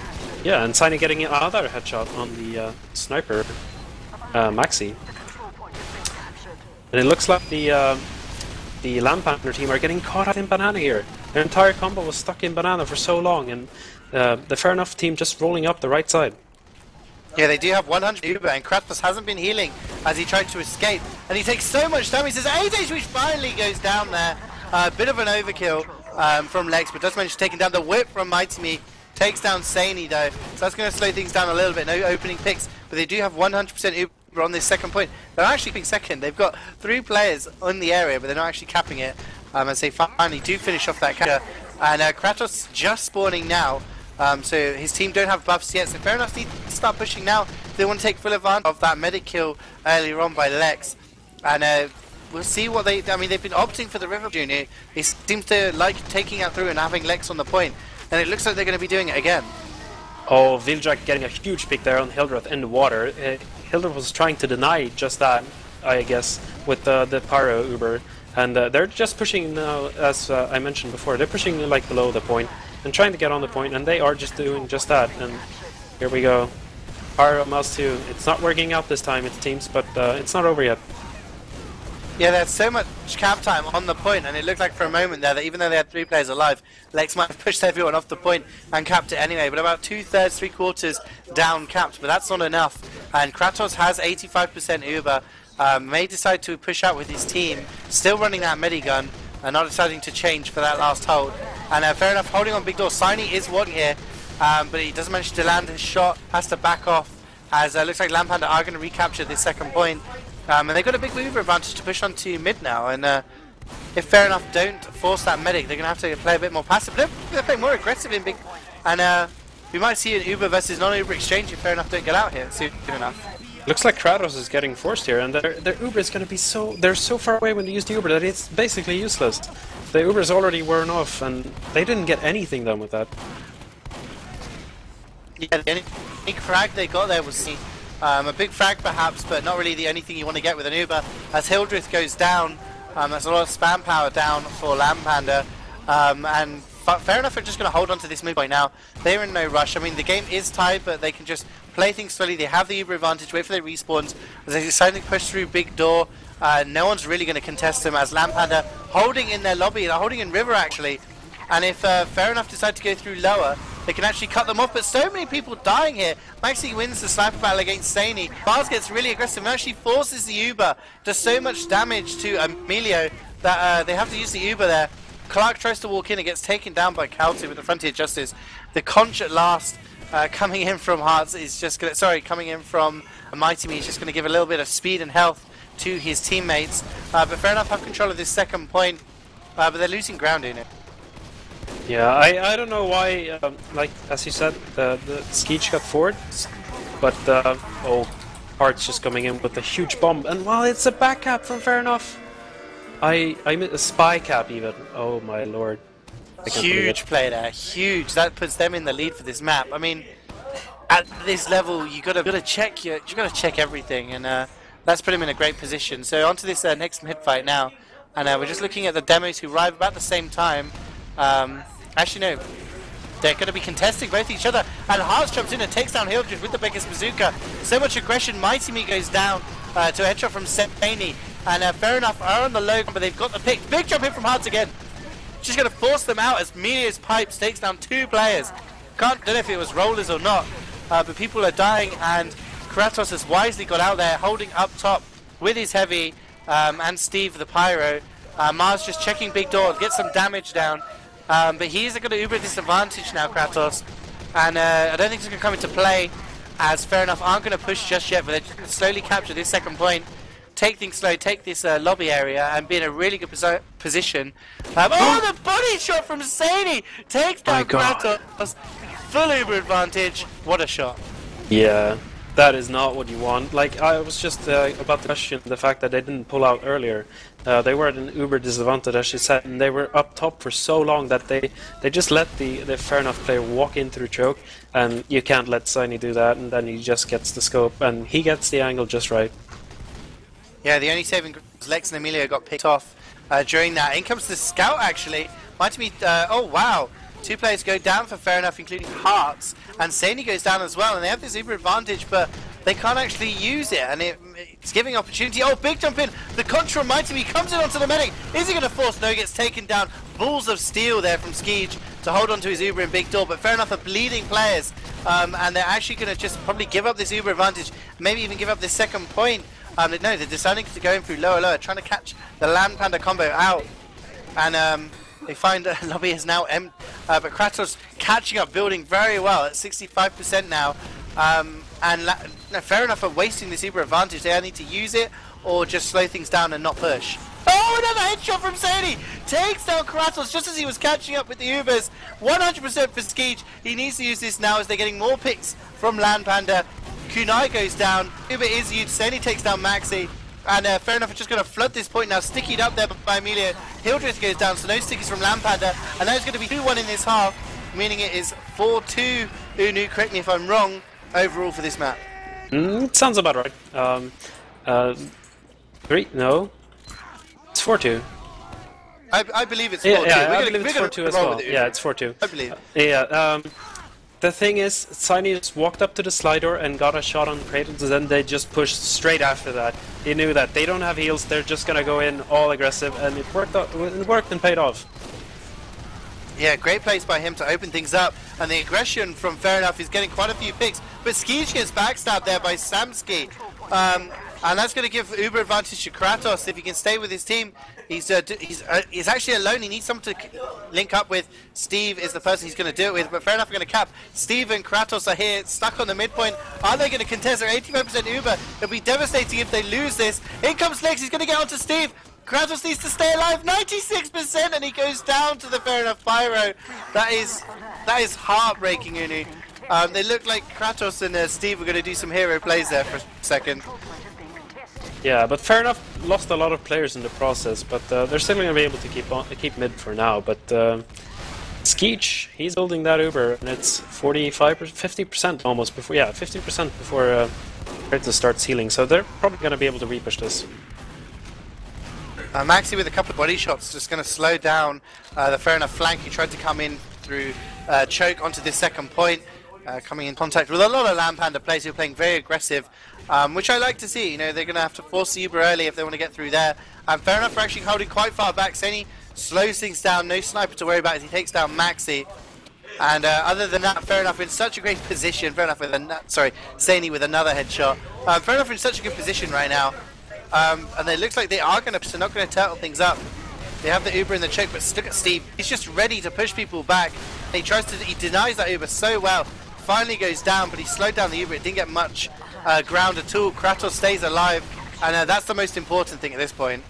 yeah, and CeeJaey getting another headshot on the sniper Maxi. And it looks like the LANpander team are getting caught up in banana here. Their entire combo was stuck in banana for so long, and the Fair Enough team just rolling up the right side. Yeah, they do have 100 Uber, and Kratos hasn't been healing as he tried to escape. And he takes so much damage. There's AJ, which finally goes down there. A bit of an overkill from Lex, but does manage to take him down. The whip from Mighty Me takes down CeeJaey, though. So that's going to slow things down a little bit. No opening picks, but they do have 100% Uber on this second point. They're actually being second. They've got 3 players on the area, but they're not actually capping it. As they finally do finish off that capture. And Kratos just spawning now. So his team don't have buffs yet, so Fair Enough need to start pushing now. They want to take full advantage of that medic kill earlier on by Lex. And we'll see what I mean, they've been opting for the river junior. They seem to like taking out through and having Lex on the point. And it looks like they're going to be doing it again. Oh, Viljak getting a huge pick there on Hildreth in the water. Hildreth was trying to deny just that, I guess, with the Pyro Uber. And they're just pushing now, as I mentioned before, they're pushing like below the point and trying to get on the point, and they are just doing just that. And here we go. Pyro Mouse 2. It's not working out this time, it seems, but it's not over yet. Yeah, there's so much cap time on the point, and it looked like for a moment there that even though they had 3 players alive, Lex might have pushed everyone off the point and capped it anyway. But about 2/3, 3/4 down capped, but that's not enough. And Kratos has 85% Uber. May decide to push out with his team, still running that medigun, and not deciding to change for that last hold. And Fair Enough holding on big door. CeeJaey is one here, but he doesn't manage to land his shot, has to back off, as looks like LANpander are going to recapture this second point. And they've got a big mover advantage to push onto mid now, and if Fair Enough don't force that medic, they're going to have to play a bit more passive. They're playing more aggressive in big, and we might see an Uber versus non-Uber exchange if Fair Enough don't get out here soon enough. Looks like Kratos is getting forced here, and their Uber is going to be they're so far away when they use the Uber that it's basically useless. The Uber is already worn off, and they didn't get anything done with that. Yeah, the only frag they got there was a big frag perhaps, but not really the only thing you want to get with an Uber. As Hildreth goes down, that's a lot of spam power down for LANpander, and Fair Enough are just going to hold on to this mid point now. They're in no rush. I mean, the game is tied, but they can just play things slowly. They have the Uber advantage, wait for their respawns. As they decide to push through big door, no one's really going to contest them, as LANpander holding in their lobby, they're holding in river actually. And if Fair Enough decide to go through lower, they can actually cut them off, but so many people dying here. Maxi wins the sniper battle against CeeJaey. Bars gets really aggressive and actually forces the Uber. Does so much damage to Emilio that they have to use the Uber there. Clark tries to walk in and gets taken down by Calty with the Frontier Justice. The conch at last coming in from Hearts is just going to, coming in from Mighty Me is just going to give a little bit of speed and health to his teammates. But Fair Enough have control of this second point, but they're losing ground in it. Yeah, I don't know why, like as you said, the CeeJaey got forward, but Hearts just coming in with a huge bomb, and well, it's a back cap from Fair Enough. I missed a spy cap even. Oh my lord! Huge play there, huge. That puts them in the lead for this map. I mean, at this level, you gotta check everything, and that's put him in a great position. So onto this next mid fight now, and we're just looking at the demos who arrive about the same time. Actually, no. They're going to be contesting both each other, and Hearts jumps in and takes down Hildreth with the biggest bazooka. So much aggression. Mighty Me goes down to a headshot from CeeJaey, and Fair Enough are on the low, but they've got the pick. Big jump in from Hearts again. Just going to force them out as Milia's Pipes takes down 2 players. Don't know if it was rollers or not, but people are dying, and Kratos has wisely got out there, holding up top with his heavy, and Steve the Pyro. Mars just checking big door, get some damage down. But he's going to Uber disadvantage now, Kratos, and I don't think it's going to come into play, as Fair Enough aren't going to push just yet, but they're just going to slowly capture this second point, take things slow, take this lobby area, and be in a really good position. Oh, the body shot from CeeJaey takes down Kratos, full Uber advantage. What a shot! Yeah, That is not what you want. Like, I was just about to question the fact that they didn't pull out earlier. They were at an uber disadvantage, as you said, and they were up top for so long that they just let the fair enough player walk in through choke, and you can't let CeeJaey do that, and then he just gets the scope, and he gets the angle just right. Yeah, the only saving grace was Lex and Emilio got picked off during that. In comes the scout, actually. Might be, oh wow. 2 players go down for fair enough, including Hearts, and CeeJaey goes down as well, and they have this uber advantage, but they can't actually use it, and it's giving opportunity. Oh, big jump in! The contra Mighty Me comes in onto the medic. Is he going to force? No, he gets taken down. Balls of steel there from CeeJaey to hold on to his uber in big door, but fair enough are bleeding players, and they're actually going to just probably give up this uber advantage, maybe even give up this second point. No, they're deciding to go in through lower, trying to catch the LANpander combo out, and they find Lobby is now empty, but Kratos catching up, building very well at 65% now, and fair enough are wasting this uber advantage. They either need to use it or just slow things down and not push. Oh, another headshot from CeeJaey! Takes down Kratos just as he was catching up with the Ubers. 100% for CeeJaey. He needs to use this now as they're getting more picks from LANpander. Kunai goes down. Uber is used. CeeJaey takes down Maxi. And fair enough, it's just going to flood this point now. Stickied up there by Emilio. Hildreth goes down, so no stickies from LANpander. And now it's going to be 2-1 in this half, meaning it is 4-2. Unu, correct me if I'm wrong, overall for this map. It sounds about right. 3? No. It's 4-2. I believe it's 4-2. Yeah, I believe it's 4-2 as well. Yeah, it's 4-2. I believe. The thing is, CeeJaey just walked up to the slide door and got a shot on Kratos, and then they just pushed straight after that. He knew that they don't have heals, they're just gonna go in all aggressive, and it worked and paid off. Yeah, great plays by him to open things up, and the aggression from Fair Enough is getting quite a few picks, but CeeJaey gets backstabbed there by Samsky. And that's going to give uber advantage to Kratos if he can stay with his team. He's actually alone. He needs someone to link up with. Steve is the person he's going to do it with, but fair enough, we're going to cap. Steve and Kratos are here, stuck on the midpoint. Are they going to contest? They're 85% uber. It'll be devastating if they lose this. In comes Lex. He's going to get onto Steve. Kratos needs to stay alive. 96%, and he goes down to the fair enough pyro. That is heartbreaking, Unu. They look like Kratos and Steve were going to do some hero plays there for a second. Yeah, but fair enough, lost a lot of players in the process, but they're still going to be able to keep mid for now. But CeeJaey, he's building that Uber, and it's 50% almost before, yeah, 50% before Kratos starts healing. So they're probably going to be able to repush this. Maxi with a couple of body shots, just going to slow down the fair enough flank. He tried to come in through choke onto this second point. Coming in contact with a lot of LANpander players who are playing very aggressive, which I like to see. You know, they're going to have to force the Uber early if they want to get through there. And fair enough, we're actually holding quite far back. CeeJaey slows things down, no sniper to worry about as he takes down Maxi. And other than that, fair enough, in such a great position. Fair enough with CeeJaey with another headshot. Fair enough in such a good position right now. And it looks like they are going to, not going to turtle things up. They have the Uber in the choke, but look at Steve. He's just ready to push people back. He denies that Uber so well. Finally goes down, but he slowed down the Uber. It didn't get much ground at all. Kratos stays alive, and that's the most important thing at this point.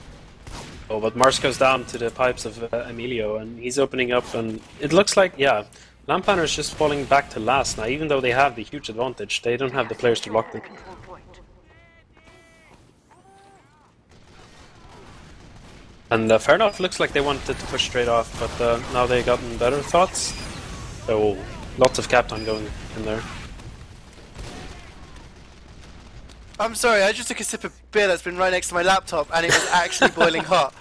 Oh, but Mars goes down to the pipes of Emilio, and he's opening up, and it looks like, yeah, LANpander is just falling back to last now. Even though they have the huge advantage, they don't have the players to block them. And fair enough, looks like they wanted to push straight off, but now they've gotten better thoughts. So lots of cap time going in there. I'm sorry, I just took a sip of beer that's been right next to my laptop, and it was actually boiling hot.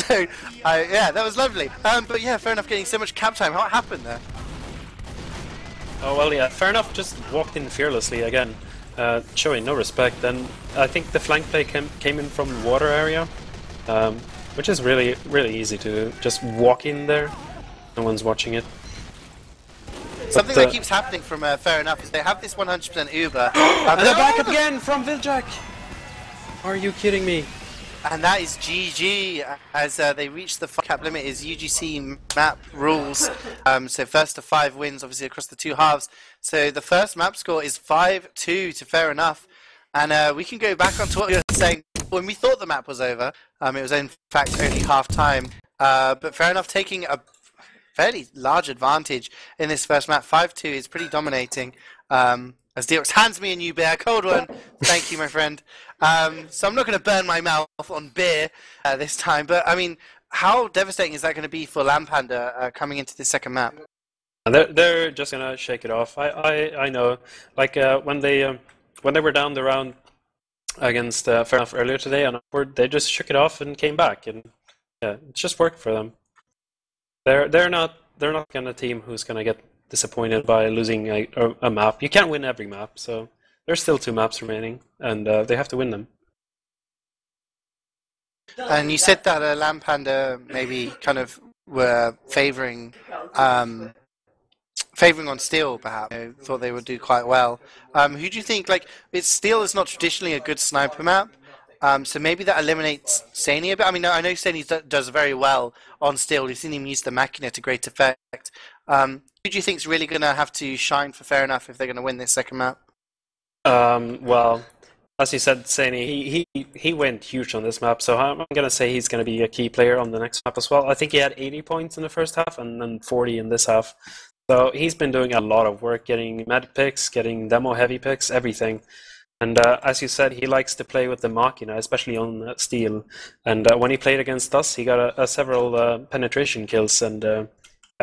Yeah, that was lovely. But yeah, fair enough, getting so much cap time. What happened there? Oh well, yeah, fair enough. Just walked in fearlessly again, showing no respect. And I think the flank play came in from the water area. Which is really easy to just walk in there. No one's watching it. Something that keeps happening from Fair Enough is they have this 100% Uber. And they're back again from Viljack! Are you kidding me? And that is GG as they reach the cap limit is UGC map rules. So first to 5 wins obviously across the 2 halves. So the first map score is 5-2 to Fair Enough. And we can go back onto what you were saying. When we thought the map was over, it was in fact only half time. But Fair Enough taking a fairly large advantage in this first map. 5-2 is pretty dominating. As As Deox hands me a new beer, a cold one. Thank you, my friend. So I'm not going to burn my mouth on beer this time, but I mean, how devastating is that going to be for LANpander coming into this second map? They're just gonna shake it off. I know. Like when they were down the round against Fair Enough earlier today on Upward, they just shook it off and came back, and yeah, it just worked for them. They're not gonna team who's gonna get disappointed by losing a map. You can't win every map, so there's still 2 maps remaining, and they have to win them. And you said that LANpander maybe kind of were favouring on Steel, perhaps. Thought they would do quite well. Who do you think, like, Steel is not traditionally a good sniper map, so maybe that eliminates CeeJaey a bit. I mean, I know CeeJaey does very well on Steel. We've seen him use the Machina to great effect. Who do you think is really going to have to shine for Fair Enough if they're going to win this second map? Well, as you said, CeeJaey, he went huge on this map, so I'm going to say he's going to be a key player on the next map as well. I think he had 80 points in the first half and then 40 in this half. So he's been doing a lot of work, getting med picks, getting demo heavy picks, everything. And as you said, he likes to play with the Machina, especially on Steel. And when he played against us, he got several penetration kills. And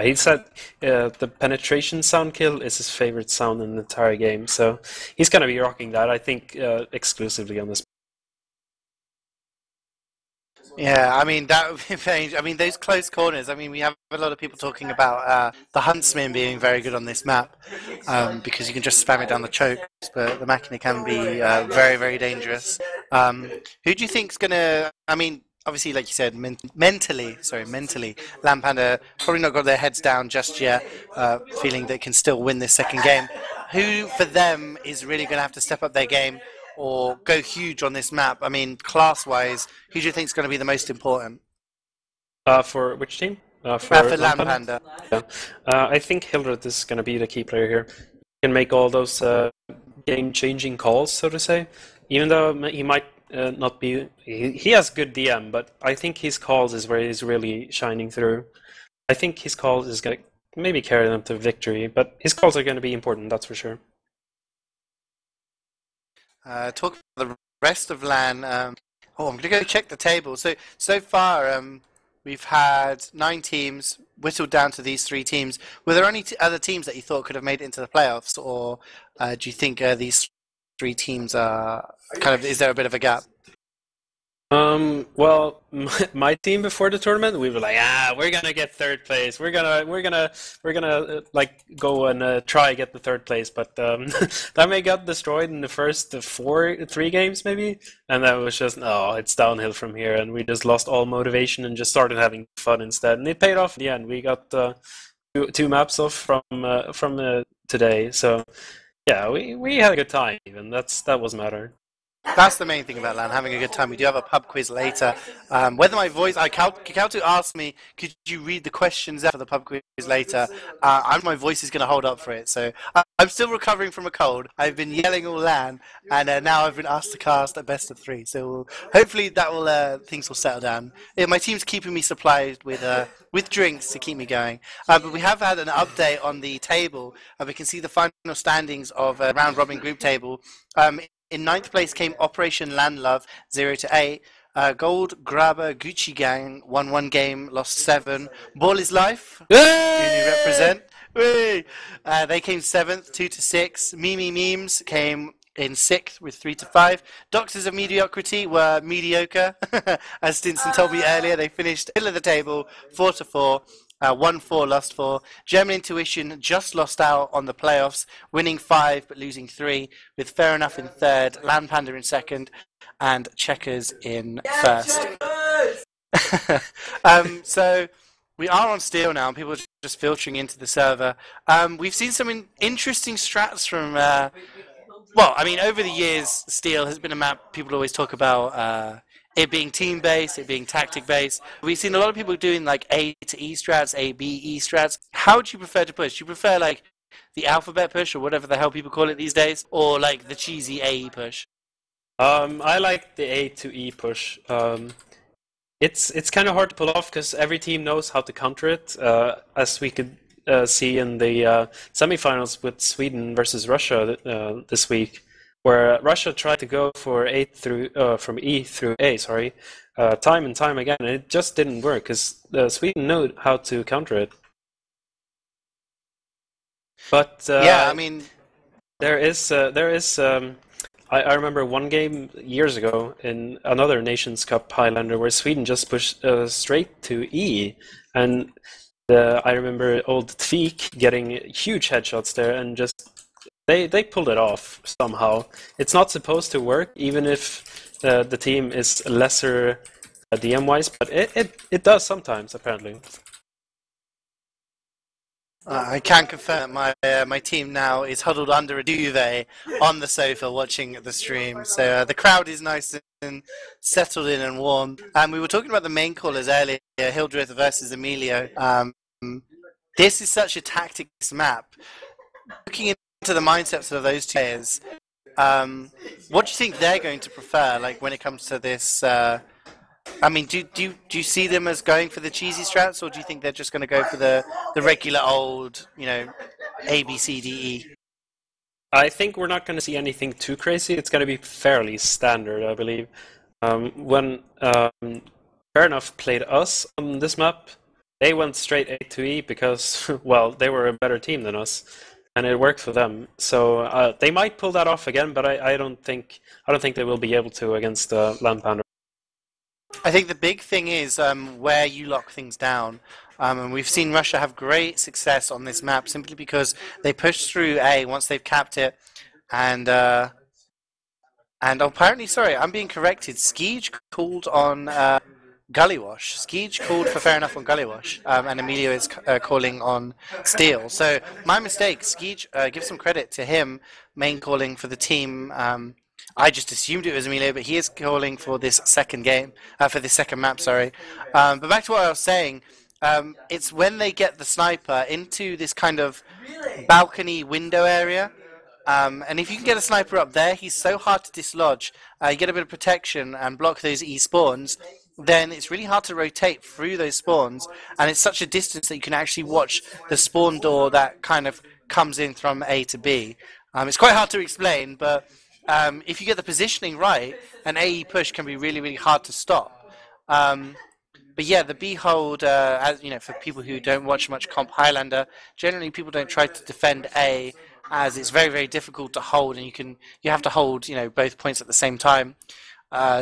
he said the penetration sound kill is his favorite sound in the entire game. So he's going to be rocking that, I think, exclusively on this. Yeah, I mean, that would be very, I mean, those close corners, I mean, we have a lot of people talking about the Huntsman being very good on this map because you can just spam it down the chokes, but the Machina can be very, very dangerous. Who do you think's going to, I mean, obviously, like you said, mentally, LANpander probably not got their heads down just yet, feeling they can still win this second game. Who, for them, is really going to have to step up their game or go huge on this map? I mean, class-wise, who do you think is going to be the most important? For which team? For LANpander. Yeah. I think Hildred is going to be the key player here. He can make all those game-changing calls, so to say. Even though he might not be... He has good DM, but I think his calls is where he's really shining through. I think his calls is going to maybe carry them to victory, but his calls are going to be important, that's for sure. Talk about the rest of LAN. I'm going to go check the table. So far, we've had 9 teams whittled down to these 3 teams. Were there any other teams that you thought could have made it into the playoffs, or do you think these 3 teams are kind of? Is there a bit of a gap? Well, my team before the tournament, we were like, we're gonna get 3rd place. We're gonna like go and try get the 3rd place. But then we got destroyed in the first 3 games maybe, and that was just it's downhill from here, and we just lost all motivation and just started having fun instead. And it paid off in the end. We got 2 maps off from today. So yeah, we had a good time, and that was matter. That's the main thing about LAN, having a good time. We do have a pub quiz later. Whether my voice... Kikautu asked me, could you read the questions for the pub quiz later? My voice is going to hold up for it. So I'm still recovering from a cold. I've been yelling all LAN, and now I've been asked to cast a best of 3. So hopefully that will things will settle down. My team's keeping me supplied with drinks to keep me going. But we have had an update on the table. We can see the final standings of a round-robin group table. In 9th place came Operation Landlove 0-8. Gold Grabber Gucci Gang won 1 game, lost 7. Ball is Life, Uni represent. They came 7th, 2-6. Mimi Memes came in 6th with 3-5. Doctors of Mediocrity were mediocre. As Stinson told me earlier, they finished middle of the table, 4-4. 1-4, lost 4. German Intuition just lost out on the playoffs, winning 5 but losing 3, with Fair Enough in 3rd, LANpander in 2nd, and Checkers in 1st. So we are on Steel now, and people are just filtering into the server. We've seen some interesting strats from... well, I mean, over the years, Steel has been a map people always talk about... it being team-based, it being tactic-based. We've seen a lot of people doing like A to E strats, A, B, E strats. How do you prefer to push? Do you prefer like the alphabet push or whatever the hell people call it these days? Or like the cheesy AE push? I like the A to E push. It's kind of hard to pull off because every team knows how to counter it. As we could see in the semifinals with Sweden versus Russia this week, where Russia tried to go for from E through A, sorry, time and time again, and it just didn't work because Sweden knew how to counter it. But yeah, I mean, there is I remember one game years ago in another Nations Cup Highlander where Sweden just pushed straight to E, and I remember old Tvik getting huge headshots there, and just they pulled it off somehow. It's not supposed to work, even if the team is lesser DM-wise, but it does sometimes, apparently. I can confirm that my team now is huddled under a duvet on the sofa watching the stream. So the crowd is nice and settled in and warm. We were talking about the main callers earlier, Hildreth versus Emilio. This is such a tactics map. Looking into the mindsets of those two players, what do you think they're going to prefer? Like when it comes to this. I mean, do you see them as going for the cheesy strats, or do you think they're just going to go for the regular old, A, B, C, D, E? I think we're not going to see anything too crazy. It's going to be fairly standard, I believe. When Fair Enough played us on this map, they went straight A to E because, well, they were a better team than us, and it worked for them. So they might pull that off again, but I don't think they will be able to against LANpander. I think the big thing is where you lock things down. And we've seen Russia have great success on this map simply because they push through A once they've capped it. And apparently, sorry, I'm being corrected. CeeJaey called on Gullywash. CeeJaey called for Fair Enough on Gullywash. And Emilio is calling on Steel. So my mistake. CeeJaey, give some credit to him, main calling for the team. I just assumed it was Emilio, but he is calling for this second game, for this second map, sorry. But back to what I was saying, it's when they get the sniper into this kind of balcony window area, and if you can get a sniper up there, he's so hard to dislodge. You get a bit of protection and block those E spawns, then it's really hard to rotate through those spawns, and it's such a distance that you can actually watch the spawn door that kind of comes in from A to B. It's quite hard to explain, but if you get the positioning right, an AE push can be really, really hard to stop. But yeah, the B hold, as for people who don't watch much comp Highlander, generally people don't try to defend A, as it's very, very difficult to hold, and you have to hold both points at the same time.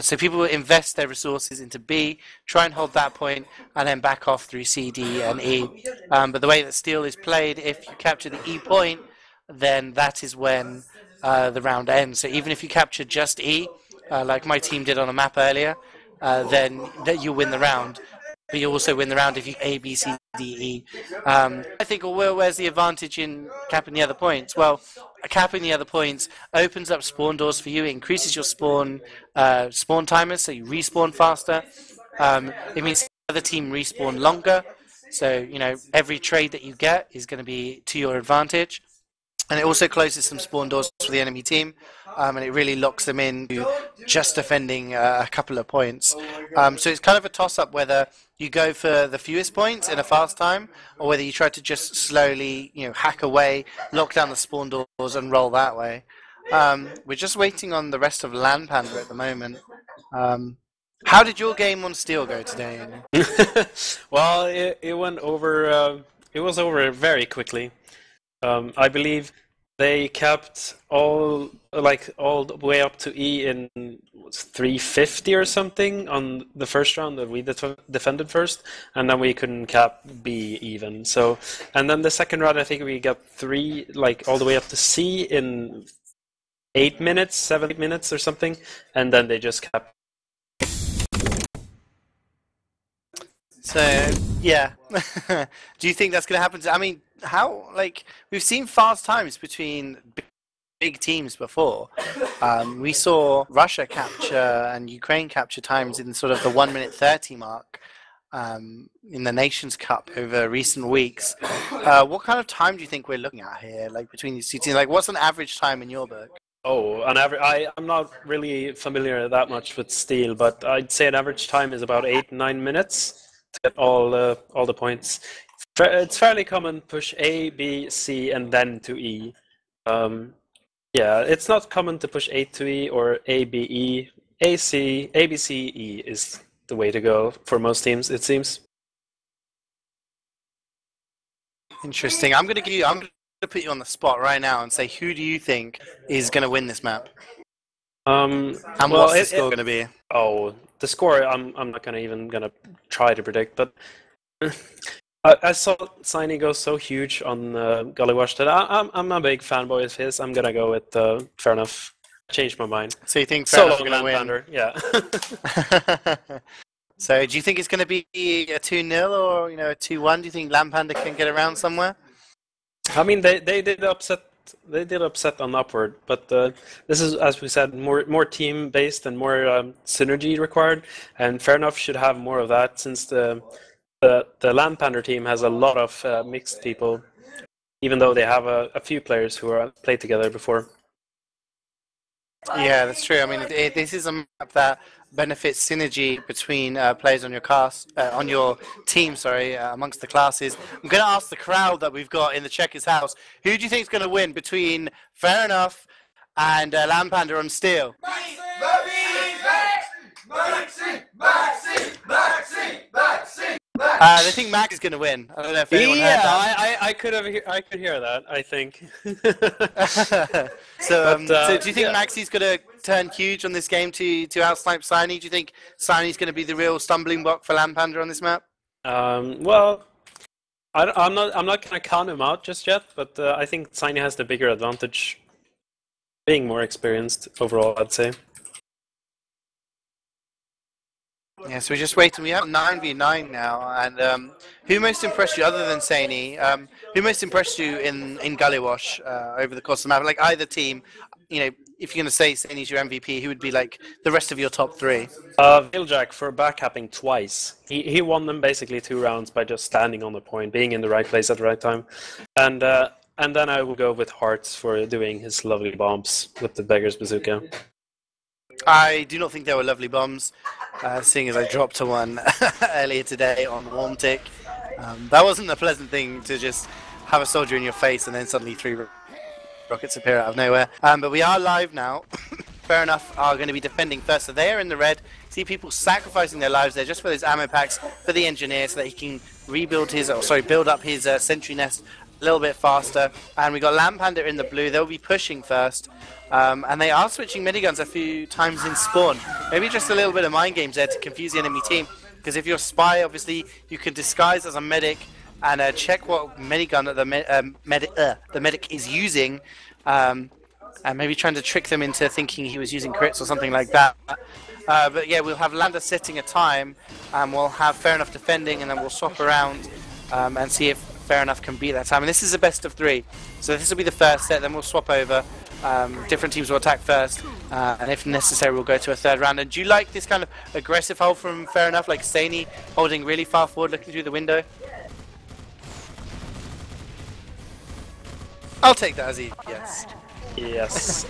So people will invest their resources into B, try and hold that point, and then back off through C, D, and E. But the way that Steel is played, if you capture the E point, then that is when the round ends. So even if you capture just E, like my team did on a map earlier, then you win the round. But you also win the round if you A, B, C, D, E. I think, well, where's the advantage in capping the other points? Well, capping the other points opens up spawn doors for you. It increases your spawn timers, so you respawn faster. It means the other team respawn longer. So, every trade that you get is going to be to your advantage. And it also closes some spawn doors for the enemy team, and it really locks them in to just defending a couple of points. So it's kind of a toss-up whether you go for the fewest points in a fast time, or whether you try to just slowly, hack away, lock down the spawn doors, and roll that way. We're just waiting on the rest of LANpander at the moment. How did your game on Steel go today? Well, it went over. It was over very quickly. I believe they capped all the way up to E in 350 or something on the first round that we defended first, and then we couldn't cap B even. So, and then the second round, I think we got 3, all the way up to C in 8 minutes, 7 minutes or something, and then they just capped. So, yeah. Do you think that's going to happen? I mean, we've seen fast times between big teams before. We saw Russia capture and Ukraine capture times in sort of the 1 minute 30 mark in the Nations Cup over recent weeks. What kind of time do you think we're looking at here, between these two teams? What's an average time in your book? Oh, on average, I'm not really familiar that much with Steel, but I'd say an average time is about 8-9 minutes to get all the points. It's fairly common push A, B, C, and then to E. Yeah, it's not common to push A to E or A, B, E. A, C, A, B, C, E is the way to go for most teams, it seems. Interesting. I'm gonna put you on the spot right now and say, who do you think is gonna win this map? And what's the score gonna be? Oh, the score I'm not gonna try to predict, but I saw CeeJaey go so huge on Gullywash that I'm a big fanboy of his. I'm gonna go with fair enough. Changed my mind. So you think fair enough gonna win? LANpander, yeah. So do you think it's going to be a 2-0 or a 2-1? Do you think LANpander can get around somewhere? I mean, they did upset on Upward, but this is, as we said, more team based and more synergy required. And fair enough should have more of that, since the LANpander team has a lot of mixed people, even though they have a few players who are played together before. Yeah, that's true. I mean, this is a map that benefits synergy between players on your team. Amongst the classes. I'm going to ask the crowd that we've got in the Checkers house. Who do you think is going to win between Fair Enough and LANpander on Steel? They think Max is going to win. I don't know if anyone heard that. I could hear that, I think. So do you think Maxi's going to turn huge on this game to outsnipe CeeJaey? Do you think CeeJaey's going to be the real stumbling block for LANpander on this map? Well, I'm not going to count him out just yet, but I think CeeJaey has the bigger advantage, being more experienced overall, I'd say. Yeah, so we're just waiting. We have 9v9 now, and who most impressed you, other than CeeJaey? Who most impressed you in Gullywash over the course of the map? Like either team, if you're going to say CeeJaey's your MVP, who would be like the rest of your top three? CeeJaey for backcapping twice. He won them basically 2 rounds by just standing on the point, being in the right place at the right time, and then I will go with Hearts for doing his lovely bombs with the Beggar's Bazooka. I do not think they were lovely bombs, seeing as I dropped to one earlier today on Warm Tick. That wasn't a pleasant thing to just have a soldier in your face and then suddenly 3 rockets appear out of nowhere. But we are live now. Fair Enough are going to be defending first, so they are in the red. See people sacrificing their lives there just for those ammo packs for the engineer, so that he can build up his sentry nest a little bit faster. And we got LANpander in the blue. They'll be pushing first. And they are switching miniguns a few times in spawn. Maybe just a little bit of mind games there to confuse the enemy team. Because if you're a spy, obviously you can disguise as a medic and check what minigun the medic is using, and maybe trying to trick them into thinking he was using crits or something like that. But yeah, we'll have LANpander setting a time, and we'll have Fair Enough defending, and then we'll swap around and see if Fair Enough can beat that time. And this is a best of 3, so this will be the first set. Then we'll swap over. Different teams will attack first, and if necessary, we'll go to a 3rd round. And do you like this kind of aggressive hold from Fair Enough, like CeeJaey holding really far forward, looking through the window? I'll take that as a yes. Yes,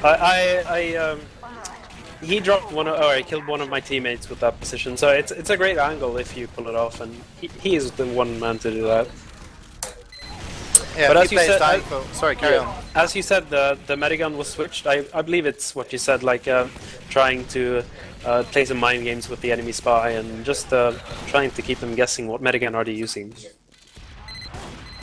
he dropped he killed one of my teammates with that position, so it's a great angle if you pull it off, and he is the one man to do that. Yeah, but as you said, sorry, carry on. As you said, the medigun was switched. I believe it's what you said, like trying to play some mind games with the enemy spy and just trying to keep them guessing what medigun are they using.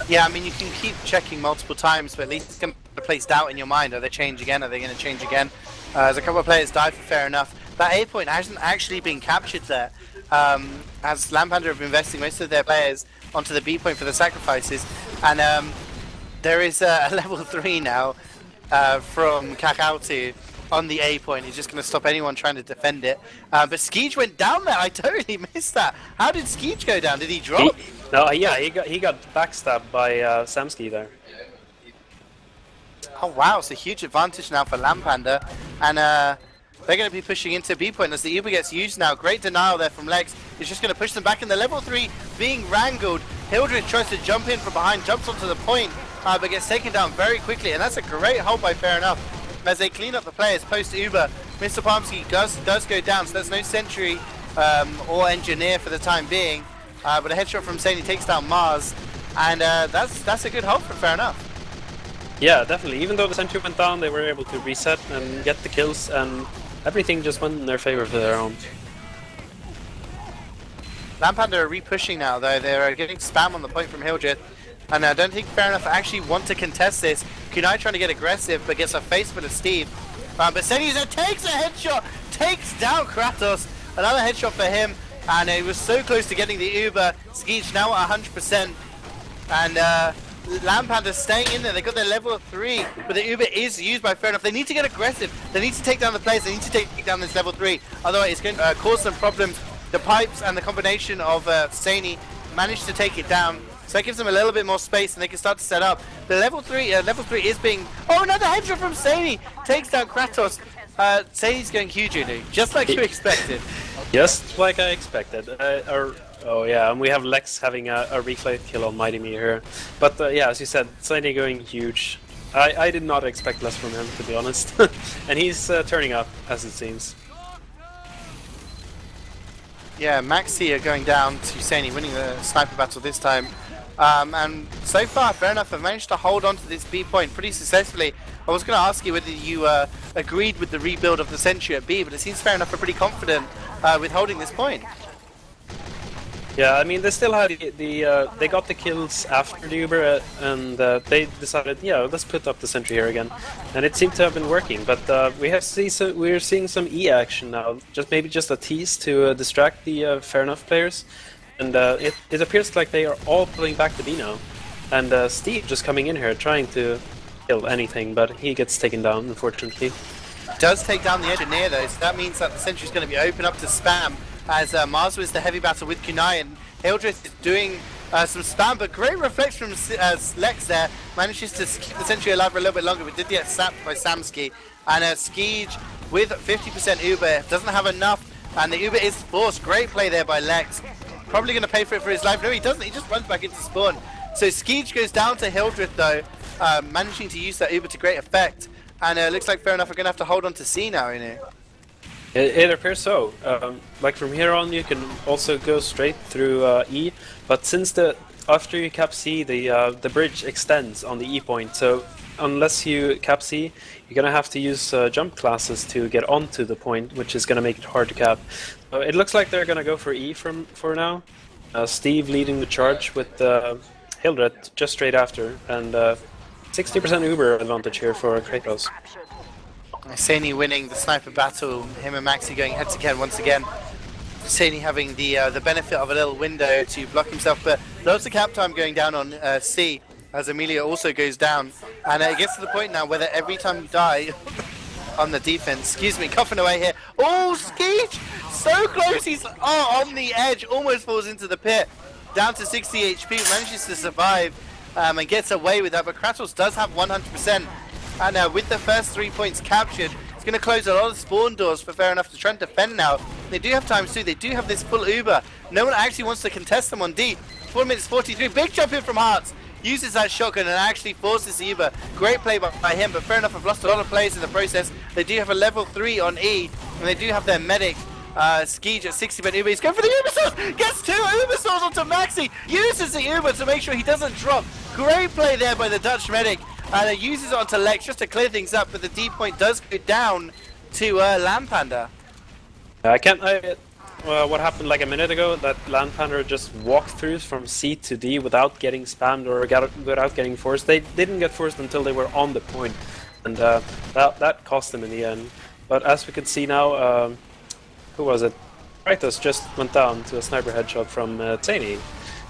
Yeah, I mean, you can keep checking multiple times, but at least it's going to place doubt in your mind. Are they change again? Are they going to change again? As a couple of players died for Fair Enough. That A point hasn't actually been captured there, as LANpander have been investing most of their players onto the B point for the sacrifices, and there is a level 3 now from Kakautu on the A point. He's just going to stop anyone trying to defend it. But CeeJaey went down there. I totally missed that. How did CeeJaey go down? Did he drop? He got backstabbed by Samsky there. Oh wow, it's a huge advantage now for LANpander, and they're going to be pushing into B point as the Uber gets used now. Great denial there from Lex. He's just going to push them back in the level 3 being wrangled. Hildred tries to jump in from behind, jumps onto the point, but gets taken down very quickly, and that's a great hold by Fair Enough as they clean up the players post Uber. Mr. Palmsky does go down, so there's no sentry or engineer for the time being, but a headshot from CeeJaey takes down Mars, and that's a good hold for fair enough. Yeah, definitely. Even though the sentry went down, they were able to reset and get the kills, and everything just went in their favor for their own. LANpander are re-pushing now, though. They're getting spam on the point from Hildreth, and I don't think fair enough actually want to contest this. Kunai trying to get aggressive, but gets a face full of Steve. But Senyuza takes a headshot, takes down Kratos. Another headshot for him, and he was so close to getting the Uber. CeeJaey now at 100%, and LANpander staying in there. They got their level 3, but the Uber is used by fair enough. They need to get aggressive. They need to take down the players. They need to take down this level 3. Otherwise, it's going to cause some problems. The pipes and the combination of CeeJaey managed to take it down, so that gives them a little bit more space, and they can start to set up. The level 3 is being. Oh, another headshot from CeeJaey takes down Kratos. CeeJaey's going huge, just like you expected. Just like I expected. Oh yeah, and we have Lex having a replay kill on Mighty Me here. But yeah, as you said, CeeJaey going huge. I did not expect less from him, to be honest. And he's turning up, as it seems. Yeah, Maxi are going down to CeeJaey, winning the sniper battle this time. And so far, fair enough, have managed to hold on to this B point pretty successfully. I was going to ask you whether you agreed with the rebuild of the sentry at B, but it seems fair enough are pretty confident with holding this point. Yeah, I mean, they still had they got the kills after the Uber, and they decided, yeah, let's put up the sentry here again, and it seemed to have been working. But we're seeing some E action now, maybe just a tease to distract the fair enough players, and it appears like they are all pulling back to B now, and Steve just coming in here trying to kill anything, but he gets taken down, unfortunately. Does take down the engineer though, so that means that the sentry is going to be open up to spam. As Mars was the heavy battle with Kunai, and Hildreth is doing some spam, but great reflex from Lex there, manages to keep the sentry alive for a little bit longer, but did get sapped by Samsky. And CeeJaey with 50% Uber doesn't have enough, and the Uber is forced. Great play there by Lex. Probably going to pay for it for his life. No, he doesn't, he just runs back into spawn. So CeeJaey goes down to Hildreth though, managing to use that Uber to great effect, and looks like fair enough we're going to have to hold on to C now, It appears so. Like from here on, you can also go straight through E, but since after you cap C, the bridge extends on the E point. So unless you cap C, you're gonna have to use jump classes to get onto the point, which is gonna make it hard to cap. So it looks like they're gonna go for E for now. Steve leading the charge with Hildreth just straight after, and 60% Uber advantage here for Kratos. CeeJaey winning the sniper battle, him and Maxi going head to head once again. CeeJaey having the benefit of a little window to block himself, but loads of cap time going down on C as Emilio also goes down, and it gets to the point now whether every time you die on the defense, excuse me, coughing away here. Oh, CeeJaey, so close, he's on the edge, almost falls into the pit, down to 60 HP, manages to survive and gets away with that, but Kratos does have 100%. And with the first 3 points captured, it's going to close a lot of spawn doors for fair enough to try and defend now. They do have times too, they do have this full Uber. No one actually wants to contest them on D. 4 minutes 43, big jump in from Hearts. Uses that shotgun and actually forces the Uber. Great play by him, but fair enough, I've lost a lot of players in the process. They do have a level 3 on E, and they do have their medic. CeeJaey at 60% Uber, he's going for the Uber source, gets 2 Uber source onto Maxi, uses the Uber to make sure he doesn't drop. Great play there by the Dutch medic. And uses it onto Lex just to clear things up, but the D point does go down to LANpander. What happened like a minute ago, that LANpander just walked through from C to D without getting spammed or without getting forced. They didn't get forced until they were on the point, and that cost them in the end. But as we can see now, who was it? Kratos just went down to a sniper headshot from CeeJaey.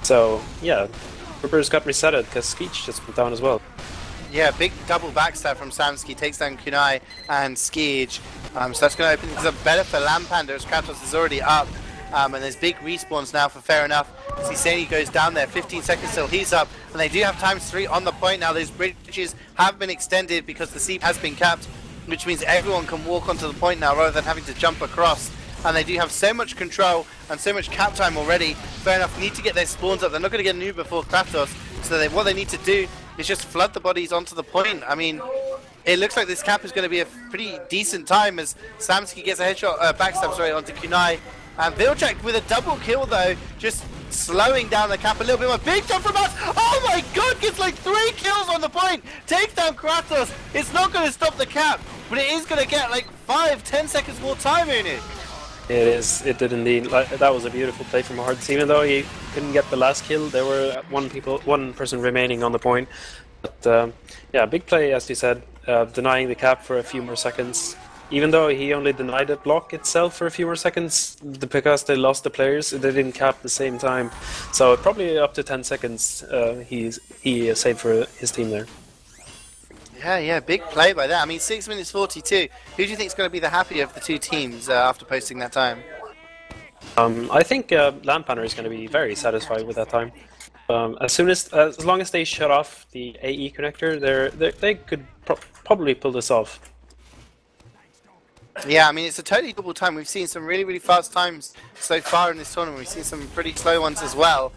So yeah, Rippers got resetted because CeeJaey just went down as well. Yeah, big double backstab from Samsky, takes down Kunai and CeeJaey. So that's going to open things up better for LANpander as Kratos is already up. And there's big respawns now for fair enough. CeeJaey goes down there, 15 seconds till he's up. And they do have ×3 on the point now. Those bridges have been extended because the C has been capped, which means everyone can walk onto the point now rather than having to jump across. And they do have so much control and so much cap time already. Fair enough, need to get their spawns up. They're not going to get an Uber before Kratos. So what they need to do is just flood the bodies onto the point. I mean, it looks like this cap is going to be a pretty decent time as Samsky gets a headshot, backstab, sorry, onto Kunai. And Vilchak with a double kill though, just slowing down the cap a little bit more. Big jump from us. Oh my god, gets like 3 kills on the point. Takes down Kratos. It's not going to stop the cap, but it is going to get like 5-10 seconds more time in it. It is. It did indeed. That was a beautiful play from Hearts. Even though he couldn't get the last kill, there were one person remaining on the point. But yeah, big play, as you said, denying the cap for a few more seconds. Even though he only denied the block itself for a few more seconds, because they lost the players, they didn't cap at the same time. So probably up to 10 seconds he saved for his team there. Yeah, big play by that. I mean, 6 minutes 42. Who do you think is going to be the happier of the two teams after posting that time? I think LANpander is going to be very satisfied with that time. As long as they shut off the AE connector, they could probably pull this off. Yeah, I mean, it's a totally double time. We've seen some really, really fast times so far in this tournament. We've seen some pretty slow ones as well.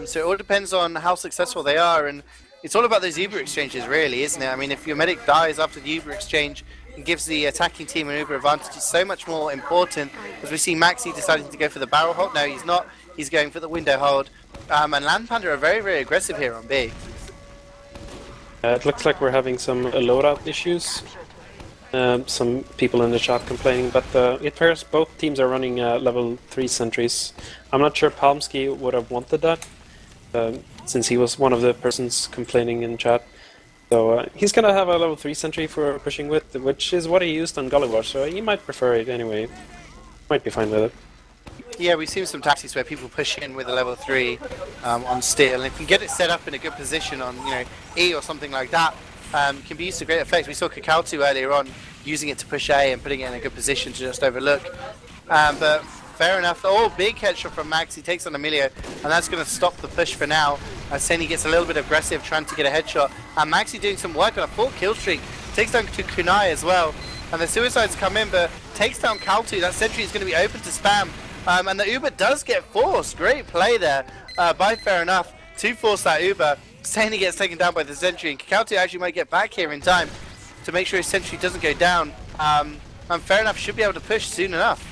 So it all depends on how successful they are, and it's all about those Uber exchanges, really, isn't it? I mean, if your medic dies after the Uber exchange, it gives the attacking team an Uber advantage. It's so much more important, as we see Maxi deciding to go for the barrel hold. No, he's not. He's going for the window hold. And LANpander are very, very aggressive here on B. It looks like we're having some loadout issues. Some people in the chat complaining, but it appears both teams are running level 3 sentries. I'm not sure Palmsky would have wanted that, since he was one of the persons complaining in chat. So he's gonna have a level 3 sentry for pushing with, which is what he used on Gulliver, so he might prefer it anyway. Might be fine with it. Yeah, we've seen some tactics where people push in with a level 3 on steel, and if you get it set up in a good position on, you know, E or something like that, can be used to great effect. We saw Kakao earlier on using it to push A and putting it in a good position to just overlook. But fair enough. Oh, big headshot from Max. He takes on Emilio, and that's going to stop the push for now. Seni gets a little bit aggressive trying to get a headshot. And Maxi doing some work on a full kill streak. Takes down to Kunai as well. And the suicides come in, but takes down Kaltu. That sentry is going to be open to spam. And the Uber does get forced. Great play there by Fair Enough to force that Uber. Seni gets taken down by the sentry, and Kakao actually might get back here in time to make sure his sentry doesn't go down. And Fair Enough should be able to push soon enough.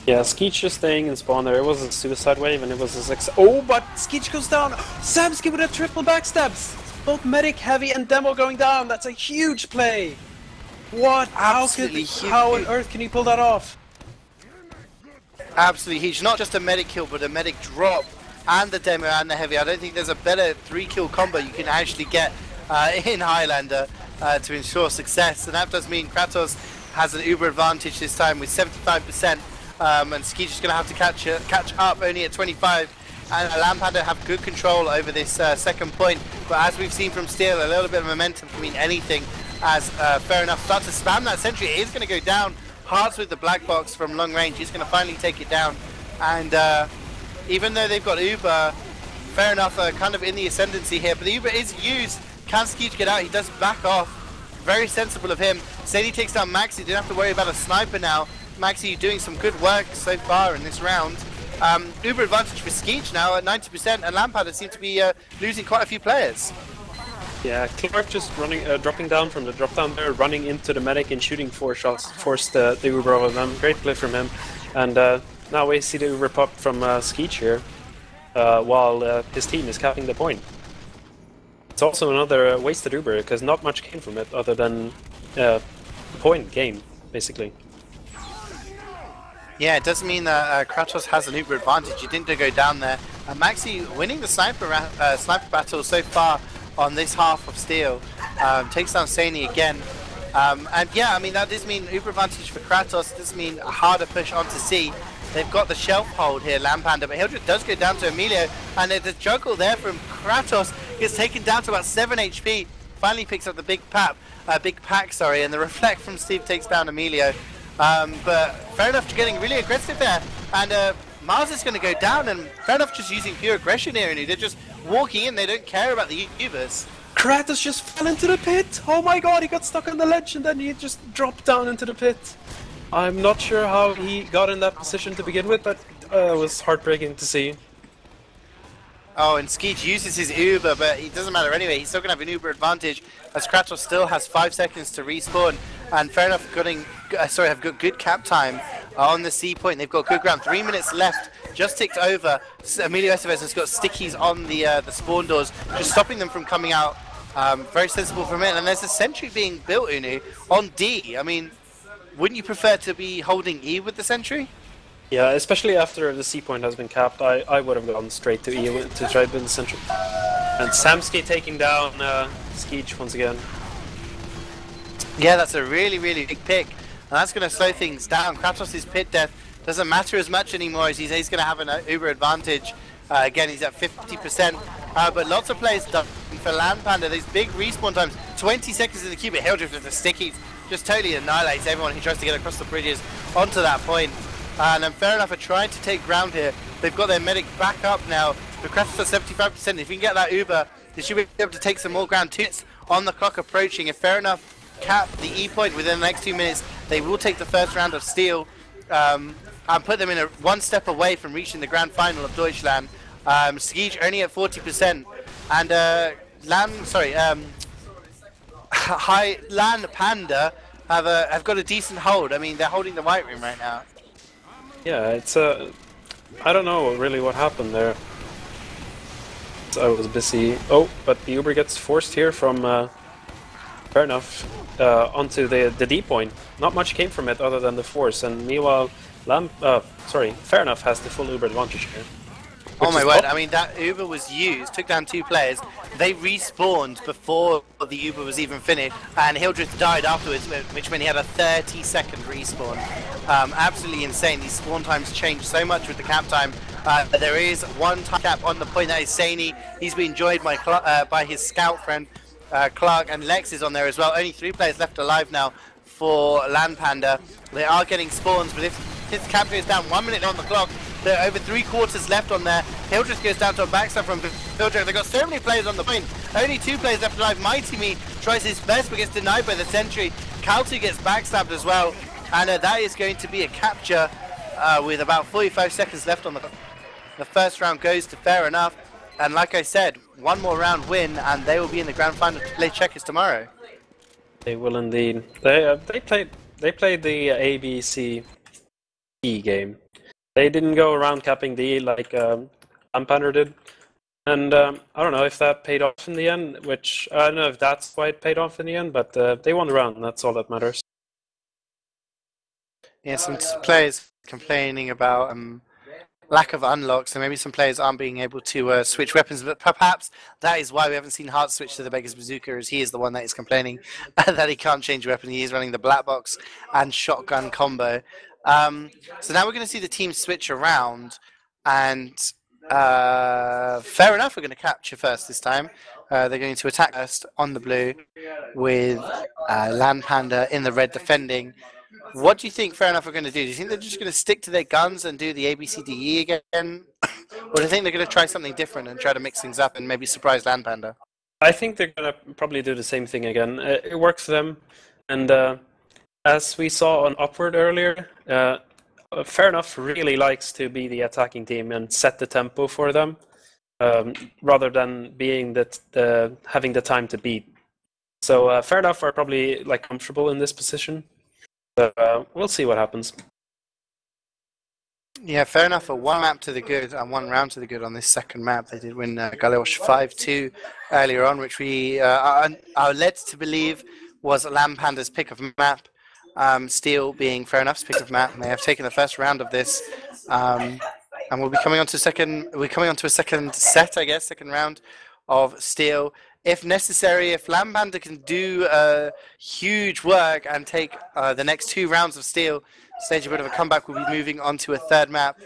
Yeah, Skeech just staying in spawn there. It was a suicide wave and it was a 6. Oh, but Skeech goes down! Samsky with a triple backstabs! Both medic, heavy, and demo going down. That's a huge play! What? Absolutely huge. How on earth can he pull that off? Absolutely huge. Not just a medic kill, but a medic drop. And the demo and the heavy. I don't think there's a better 3-kill combo you can actually get in Highlander to ensure success. And that does mean Kratos has an Uber advantage this time with 75%. And Skeech is going to have to catch up only at 25. And LANpander have good control over this second point. But as we've seen from Steel, a little bit of momentum can mean anything. As Fair Enough starts to spam that sentry. It is going to go down. Hearts with the black box from long range. He's going to finally take it down. And even though they've got Uber, Fair Enough are kind of in the ascendancy here, but the Uber is used. Can Skeech get out? He does back off. Very sensible of him. Sadie takes down Maxi. Didn't have to worry about a sniper now. Maxi doing some good work so far in this round. Uber advantage for Skeech now at 90%, and LANpander seem to be losing quite a few players. Yeah, Clark just running, dropping down from the drop down there, running into the medic and shooting 4 shots, forced the Uber over them. Great play from him. And now we see the Uber pop from Skeech here, while his team is capping the point. It's also another wasted Uber, because not much came from it other than point game, basically. Yeah, it does mean that Kratos has an Uber advantage. He didn't go down there. Maxi winning the sniper battle so far on this half of Steel. Takes down Sani again. And yeah, I mean, that does mean Uber advantage for Kratos. It does mean a harder push onto C. They've got the shelf hold here, LANpander, but Hildred does go down to Emilio, and the juggle there from Kratos gets taken down to about 7 HP. Finally picks up the big pack, and the reflect from Steve takes down Emilio. But Fair Enough getting really aggressive there, and Mars is going to go down, and Fair Enough just using pure aggression here, and they're just walking in. They don't care about the Ubers. Kratos just fell into the pit! Oh my god, he got stuck on the ledge and then he just dropped down into the pit. I'm not sure how he got in that position to begin with, but it was heartbreaking to see. Oh, and Skeech uses his Uber, but it doesn't matter anyway. He's still going to have an Uber advantage, as Kratos still has 5 seconds to respawn. And Fair Enough have got good cap time on the C point. They've got good ground. 3 minutes left just ticked over. Emilio Estevez has got stickies on the spawn doors, just stopping them from coming out. Very sensible from it. And there's a sentry being built, Unu, on D. I mean, wouldn't you prefer to be holding E with the sentry? Yeah, especially after the C point has been capped, I would have gone straight to E to try to win the sentry. And Samsky taking down CeeJaey once again. Yeah, that's a really, really big pick. And that's going to slow things down. Kratos' pit death doesn't matter as much anymore as he's going to have an uber advantage. Again, he's at 50%. But lots of players done for LANpander. These big respawn times, 20 seconds in the queue, but Hildreth with the stickies just totally annihilates everyone who tries to get across the bridges onto that point. And fair enough, are trying to take ground here. They've got their medic back up now. The Kratos at 75%. If you can get that uber, they should be able to take some more ground. 2 minutes on the clock approaching. If fair enough cap the E point within the next 2 minutes, they will take the first round of steel and put them in one step away from reaching the grand final of DeutschLAN. CeeJaey only at 40%, and LANpander have got a decent hold. I mean, they're holding the white room right now. Yeah, it's I don't know really what happened there. I was busy. Oh, but the Uber gets forced here from fair enough onto the D point. Not much came from it other than the force, and meanwhile, fair enough has the full Uber advantage here. Oh my word, I mean, that Uber was used, took down 2 players, they respawned before the Uber was even finished, and Hildreth died afterwards, which meant he had a 30-second respawn. Absolutely insane. These spawn times change so much with the cap time. There is one time cap on the point, that is CeeJaey. He's been joined by his scout friend, Clark, and Lex is on there as well. Only 3 players left alive now for LANpander. They are getting spawns, but if his cap goes down 1 minute on the clock, there are over 3/4 left on there. Hildreth goes down to a backstab from Hildreth. They've got so many players on the point. Only 2 players left alive. Mighty Me tries his best but gets denied by the sentry. Kaltu gets backstabbed as well. And that is going to be a capture with about 45 seconds left on the clock. The first round goes to fair enough. And like I said, 1 more round win and they will be in the grand final to play checkers tomorrow. They will indeed. They played the ABC game. They didn't go around capping D like LANpander did. And I don't know if that paid off in the end, which I don't know if that's quite paid off in the end, but they won the round, and that's all that matters. Yeah, some players complaining about lack of unlocks, so maybe some players aren't being able to switch weapons, but perhaps that is why we haven't seen Hart switch to the Beggar's Bazooka, as he is the one that is complaining that he can't change weapon. He is running the black box and shotgun combo. So now we're going to see the team switch around, and fair enough, we're going to capture first this time. They're going to attack first on the blue with LANpander in the red defending. What do you think fair enough are going to do? Do you think they're just going to stick to their guns and do the ABCDE again? Or do you think they're going to try something different and try to mix things up and maybe surprise LANpander? I think they're going to probably do the same thing again. It works for them, and as we on Upward earlier, fair enough really likes to be the attacking team and set the tempo for them, rather than being having the time to beat. So fair enough are probably comfortable in this position. We'll see what happens. Yeah, fair enough. For 1 map to the good and 1 round to the good on this second map. They did win Galewash 5-2 earlier on, which we are led to believe was LANpander's pick of map. Steel being fair enough's pick of map, and they have taken the first round of this, and we'll be coming on to a second set, I guess, second round of Steel. If necessary, if LANpander can do huge work and take the next 2 rounds of Steel, stage a bit of a comeback, we'll be moving on to a third map,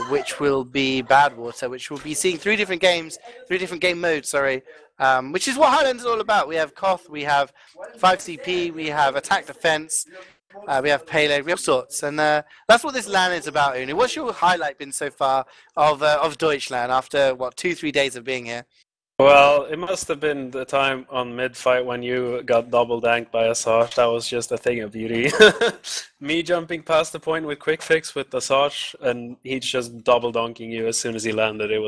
which will be Badwater, which will be seeing 3 different games, 3 different game modes, sorry. Which is what Highlands is all about. We have Koth, we have 5CP, we have Attack Defense, we have Payload, we have sorts. And that's what this LAN is about, Uni. What's your highlight been so far of DeutschLAN after, 2-3 days of being here? Well, it must have been the time on mid-fight when you got double danked by Asajj. That was just a thing of beauty. Me jumping past the point with quick fix with Asajj, and he's just double donking you as soon as he landed. It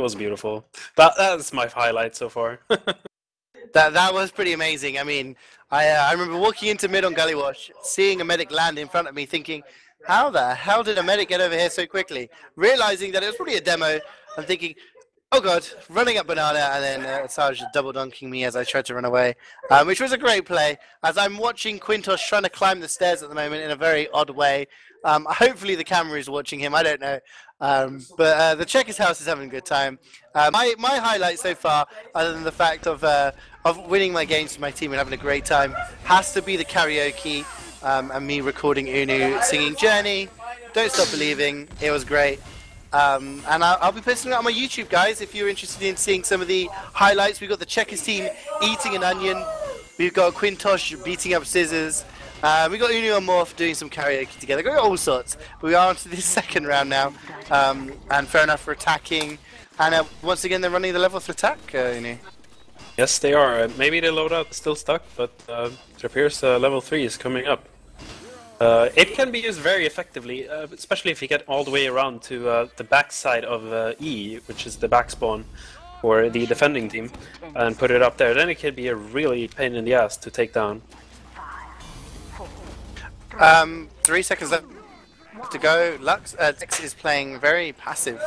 was beautiful. That's my highlight so far. That was pretty amazing. I mean, I remember walking into mid on Gullywash, seeing a medic land in front of me, thinking, How the hell did a medic get over here so quickly? Realizing that it was probably a demo, I'm thinking, oh god, running up banana, and then Sarge double dunking me as I tried to run away, which was a great play, as I'm watching Quintos trying to climb the stairs at the moment in a very odd way. Hopefully the camera is watching him, I don't know. But the Checkers house is having a good time. My highlight so far, other than the fact of winning my games with my team and having a great time, has to be the karaoke. And me recording Unu singing Journey, Don't Stop Believing. It was great. And I'll be posting it on my YouTube, guys, if you're interested in seeing some of the highlights. We've got the Checkers team eating an onion. We've got Quintosh beating up scissors. We've got Unu and Morph doing some karaoke together. We've got all sorts. But we are on to the second round now. And fair enough for attacking. And once again, they're running the level 3 attack, Unu. Yes, they are. Maybe the loadout is still stuck, but it appears level 3 is coming up. It can be used very effectively, especially if you get all the way around to the backside of E, which is the backspawn for the defending team, and put it up there. Then it can be a really pain in the ass to take down. 3 seconds left to go. Lux is playing very passive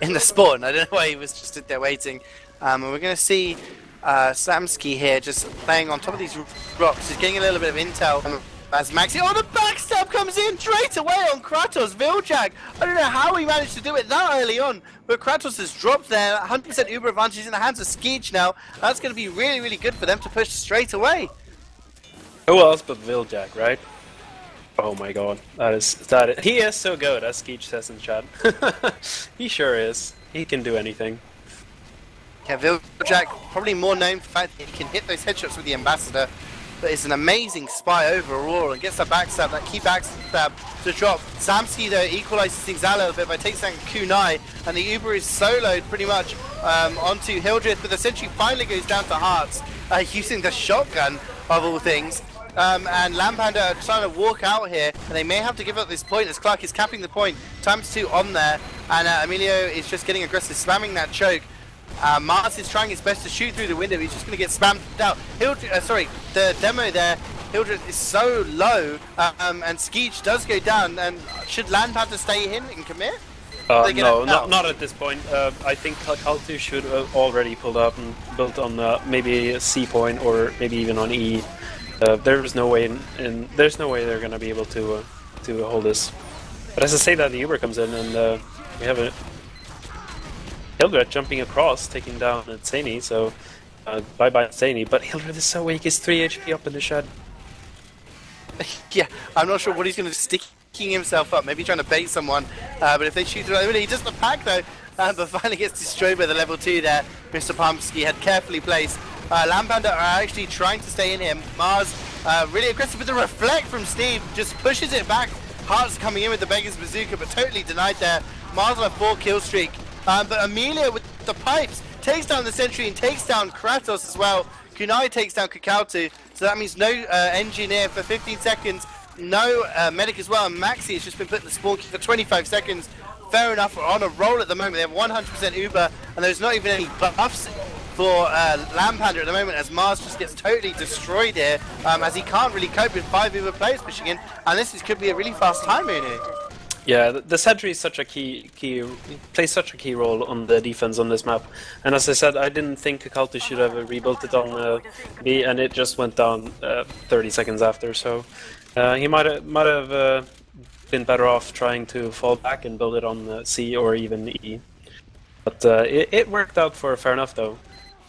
in the spawn. I don't know why he was just stood there waiting. And we're going to see Samsky here just playing on top of these rocks. He's getting a little bit of intel. As Maxi, oh, the backstab comes in straight away on Kratos. Viljag, I don't know how he managed to do it that early on, but Kratos has dropped there. 100% Uber advantage in the hands of CeeJaey now. That's going to be really, really good for them to push straight away. Who else but Viljag, right? Oh my god, that is. He is so good, as CeeJaey says in chat. He sure is. He can do anything. Yeah, Viljag probably more known for the fact that he can hit those headshots with the Ambassador. But it's an amazing spy overall and gets that backstab, that key backstab to drop. Samsky though equalizes things out a little bit by taking down Kunai, and the Uber is soloed pretty much onto Hildreth, but essentially finally goes down to Hearts using the shotgun of all things. And LANpander are trying to walk out here, and they may have to give up this point as Clark is capping the point. ×2 on there, and Emilio is just getting aggressive, spamming that choke. Mars is trying his best to shoot through the window. He's just going to get spammed out. Sorry, the demo there. Hildreth is so low, and CeeJaey does go down. And should LANpander stay in and commit? No, not at this point. I think Kaltu should already pulled up and built on maybe a C point or maybe even on E. There's no way there's no way they're going to be able to hold this. But as I say that, the Uber comes in and we have a Hildreth jumping across, taking down Zany, so bye-bye Zany, but Hildreth is so weak, he's 3 HP up in the shed. Yeah, I'm not sure what he's going to sticking himself up, maybe trying to bait someone, but if they shoot through, he does the pack though, but finally gets destroyed by the level 2 there. Mr. Pomsky had carefully placed. LANpander are actually trying to stay in here. Mars really aggressive with the reflect from Steve, just pushes it back. Hearts coming in with the Beggar's Bazooka, but totally denied there. Mars on a 4 kill streak. But Amelia with the pipes takes down the sentry and takes down Kratos as well. Kunai takes down Kakautu, so that means no engineer for 15 seconds, no medic as well, and Maxi has just been put in the spawn key for 25 seconds. Fair enough, we're on a roll at the moment. They have 100% Uber, and there's not even any buffs for LANpander at the moment, as Mars just gets totally destroyed here, as he can't really cope with 5 Uber players pushing in, and this could be a really fast time in here. Yeah, the sentry is such a plays such a key role on the defense on this map. And as I said, I didn't think Kaltu should have rebuilt it on B, and it just went down 30 seconds after. So he might have been better off trying to fall back and build it on C or even E. But it worked out for fair enough though.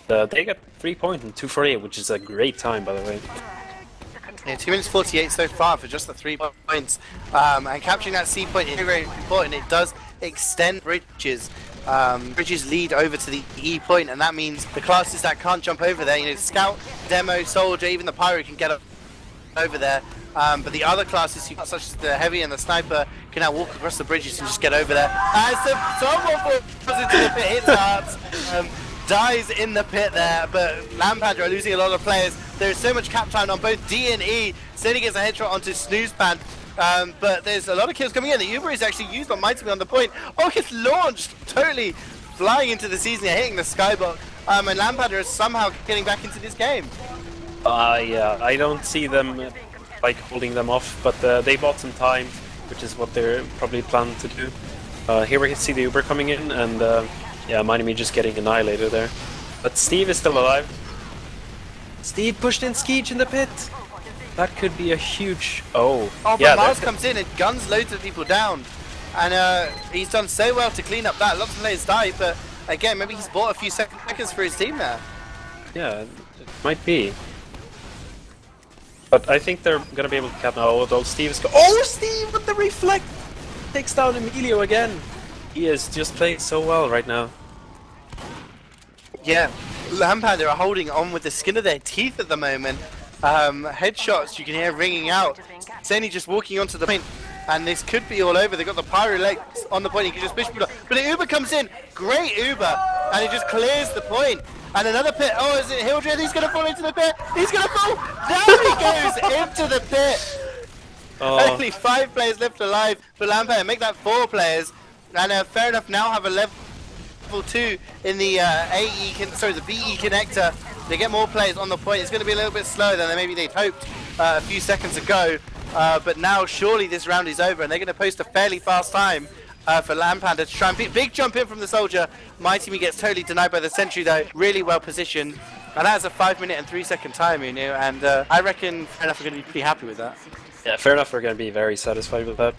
They got 3 points and 248, which is a great time, by the way. Yeah, 2 minutes 48 so far for just the 3 points. And capturing that C point is very important. It does extend bridges. Bridges lead over to the E point, and that means the classes that can't jump over there, you know, Scout, Demo, Soldier, even the Pyro can get over there. But the other classes, such as the Heavy and the Sniper, can now walk across the bridges and just get over there. As the someone falls into the pit, hits Hearts, dies in the pit there, but LANpander are losing a lot of players. There's so much cap time on both D and E. Sony gets a headshot onto Snoozepan, but there's a lot of kills coming in. The Uber is actually used on Mighty on the point. Oh, it's launched, totally flying into the season, hitting the skybox, and LANpander is somehow getting back into this game. Yeah, I don't see them like holding them off, but they bought some time. which is what they're probably planning to do. Here we can see the Uber coming in, and yeah, Minimi just getting annihilated there. But Steve is still alive. Steve pushed in CeeJaey in the pit. That could be a huge... Oh, but yeah, Miles comes in and guns loads of people down. And he's done so well to clean up that. Lots of players died, but again, maybe he's bought a few seconds for his team there. Yeah, it might be. But I think they're going to be able to cap now, although Steve is... Oh, Steve with the reflect! Takes down Emilio again. He is just playing so well right now. Yeah, LANpander are holding on with the skin of their teeth at the moment. Headshots you can hear ringing out. Zany just walking onto the point, and this could be all over. They've got the pyro legs on the point, he can just push people. But the Uber comes in, great Uber, and he just clears the point. And another pit, oh, is it Hildred? He's going to fall into the pit, he's going to fall! Down he goes into the pit! Oh. Only 5 players left alive for LANpander, make that 4 players. And fair enough, now have a level 2 in the the BE connector. They get more players on the point. It's going to be a little bit slower than maybe they'd hoped a few seconds ago. But now surely this round is over, and they're going to post a fairly fast time for LANpander to try and big jump in from the soldier. My team gets totally denied by the sentry though. Really well positioned, and that's a 5-minute and 3-second time, you know. And I reckon fair enough are going to be pretty happy with that. Yeah, fair enough. We're going to be very satisfied with that.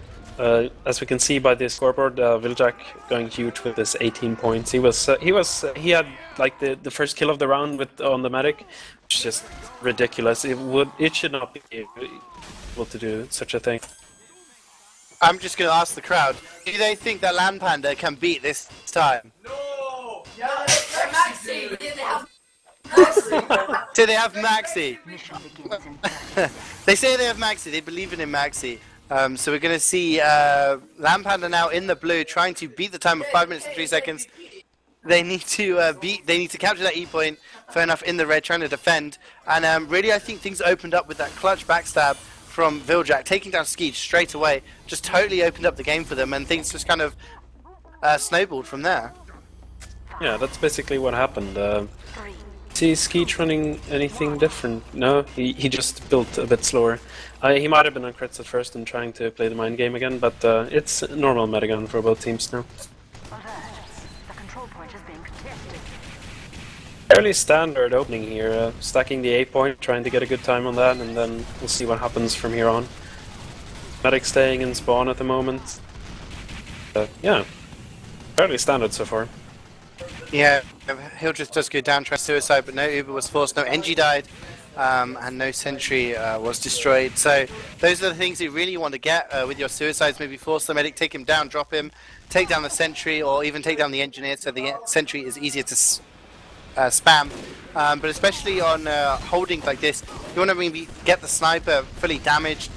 As we can see by the scoreboard, CeeJaey going huge with his 18 points. He had like the first kill of the round on the medic, which is just ridiculous. It should not be able to do such a thing. I'm just going to ask the crowd: do they think that LANpander can beat this time? No. Yeah, Maxi. Do they have Maxi? They say they have Maxi. They believe in him, Maxi. So we're going to see LANpander now in the blue, trying to beat the time of 5 minutes and 3 seconds. They need to They need to capture that E point. Fair enough, in the red, trying to defend. And really, I think things opened up with that clutch backstab from CeeJaey, taking down CeeJaey straight away. Just totally opened up the game for them, and things just kind of snowballed from there. Yeah, that's basically what happened. See CeeJaey running anything different? No, he just built a bit slower. He might have been on crits at first and trying to play the mind game again, but it's normal metagun for both teams now. Fairly standard opening here, stacking the A point, trying to get a good time on that, and then we'll see what happens from here on. Medic staying in spawn at the moment. Yeah, fairly standard so far. Yeah, he'll just go down, try suicide, but no Uber was forced, no NG died, and no sentry was destroyed. So those are the things you really want to get with your suicides. Maybe force the medic, take him down, drop him, take down the sentry, or even take down the engineer, so the sentry is easier to spam. But especially on holding like this, you want to maybe get the sniper fully damaged,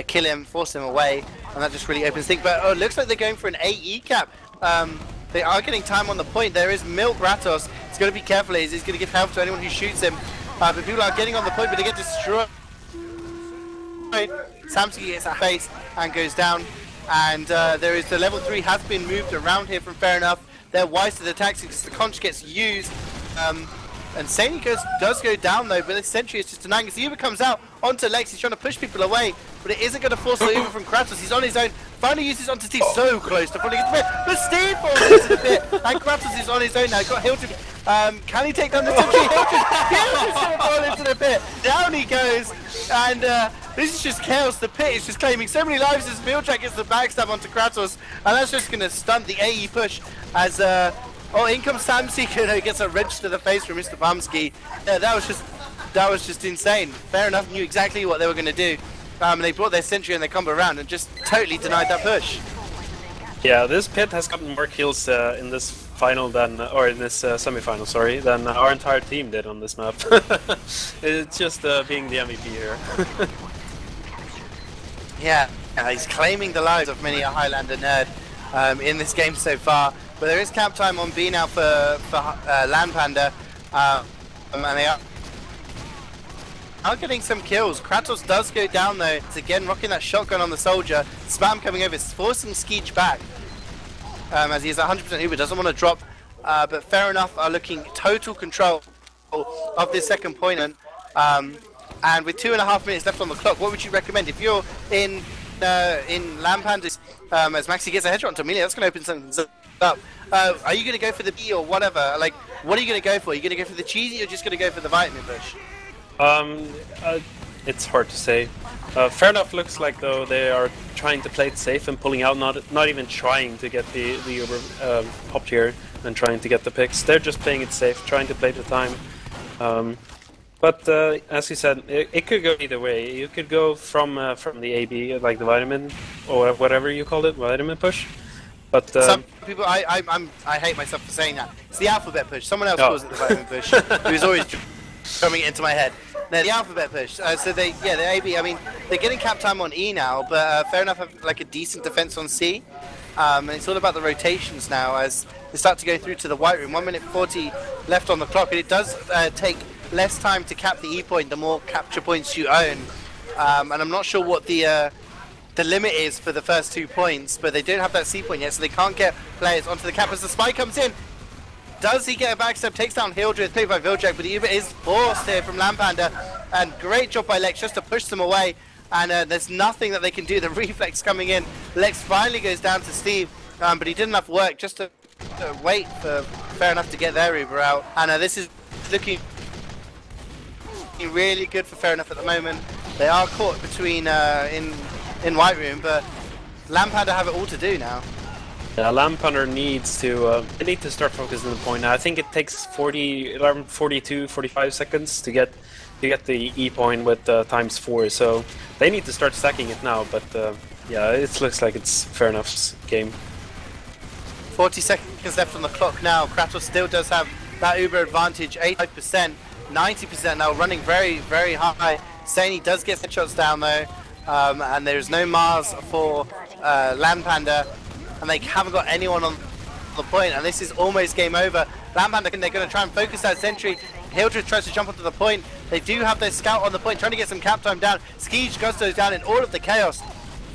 kill him, force him away, and that just really opens things. But it looks like they're going for an AE cap. They are getting time on the point. There is Milk Ratos. He's got to be careful. He's going to give health to anyone who shoots him. But people are getting on the point, but they get destroyed. Samsky gets a face and goes down. And there is the level 3 has been moved around here from Fair Enough. They're wise to the tactics. The conch gets used. And Sani does go down though, but this sentry is just denying. As the Uber comes out onto Lex, he's trying to push people away, but it isn't going to force the Uber from Kratos. He's on his own. Finally uses onto Steve, so close to falling into the pit, but Steve falls into the pit, and Kratos is on his own now. Got Hilton. Can he take down the sentry? Hilton's going to fall into the pit. Down he goes, and this is just chaos. The pit is just claiming so many lives as CeeJaey gets the backstab onto Kratos, and that's just going to stunt the AE push as. Oh, in comes Samsky, gets a wrench to the face from Mr. Bumsky. Yeah, that was just insane. Fair Enough knew exactly what they were going to do. They brought their sentry and their combo around and just totally denied that push. Yeah, this pit has gotten more kills in this final than, or in this semi-final, sorry, than our entire team did on this map. It's just being the MVP here. Yeah, he's claiming the lives of many a Highlander nerd in this game so far. But there is cap time on B now for LANpander, and they are getting some kills. Kratos does go down though. It's again rocking that shotgun on the soldier. Spam coming over, it's forcing CeeJaey back as he is 100% Uber, doesn't want to drop. But Fair Enough are looking total control of this second point. And with 2.5 minutes left on the clock, what would you recommend if you're in LANpander, as Maxi gets a headshot onto Amelia, that's going to open something up. Are you going to go for the B or whatever? Like, what are you going to go for? Are you going to go for the cheesy or just going to go for the vitamin push? It's hard to say. Fair enough looks like though they are trying to play it safe and pulling out, not even trying to get the Uber pop tier and trying to get the picks. They're just playing it safe, trying to play the time. But as you said, it could go either way. You could go from the AB, like the vitamin or whatever you called it, vitamin push. But some people, I hate myself for saying that. It's the alphabet push. Someone else calls it the vitamin push. It was always coming into my head. No, the alphabet push. So the AB. I mean, they're getting cap time on E now, but fair enough, have like a decent defense on C. And it's all about the rotations now as they start to go through to the white room. 1 minute 40 left on the clock, and it does take less time to cap the E point the more capture points you own. And I'm not sure what the limit is for the first 2 points, but they don't have that C point yet, so they can't get players onto the cap as the spike comes in. Does he get a backstep? Takes down Hildreth, played by Viljack, but the Uber is forced here from LANpander. And great job by Lex just to push them away. And there's nothing that they can do. The reflex coming in. Lex finally goes down to Steve, but he did enough work just to wait for fair enough to get their Uber out. And this is looking really good for fair enough at the moment. They are caught between in white room, but LANpander have it all to do now. Yeah, LANpander needs to they need to start focusing on the point now. I think it takes 42, 45 seconds to get the E point with ×4, so they need to start stacking it now. But yeah, it looks like it's fair enough's game. 40 seconds left on the clock now. Kratos still does have that Uber advantage, 85%, 90% now, running very, very high. CeeJaey does get headshots down though, and there's no Mars for LANpander. And they haven't got anyone on the point, and this is almost game over. LANpander, they're going to try and focus that sentry. Hildreth tries to jump onto the point. They do have their scout on the point, trying to get some cap time down. CeeJaey goes down in all of the chaos.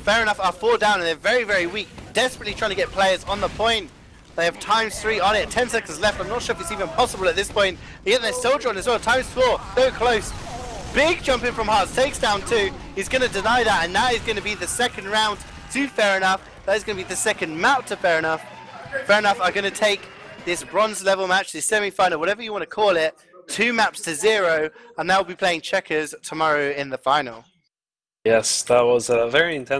Fair enough, are 4 down, and they're very, very weak. Desperately trying to get players on the point. They have ×3 on it, 10 seconds left. I'm not sure if it's even possible at this point. They get their soldier on as well, ×4, so close. Big jump in from Hearts, takes down 2. He's going to deny that, and that is going to be the second round to fair enough. That is going to be the second map to fair enough. Fair enough are going to take this bronze level match, this semi-final, whatever you want to call it, 2 maps to 0, and they'll be playing checkers tomorrow in the final. Yes, that was very intense.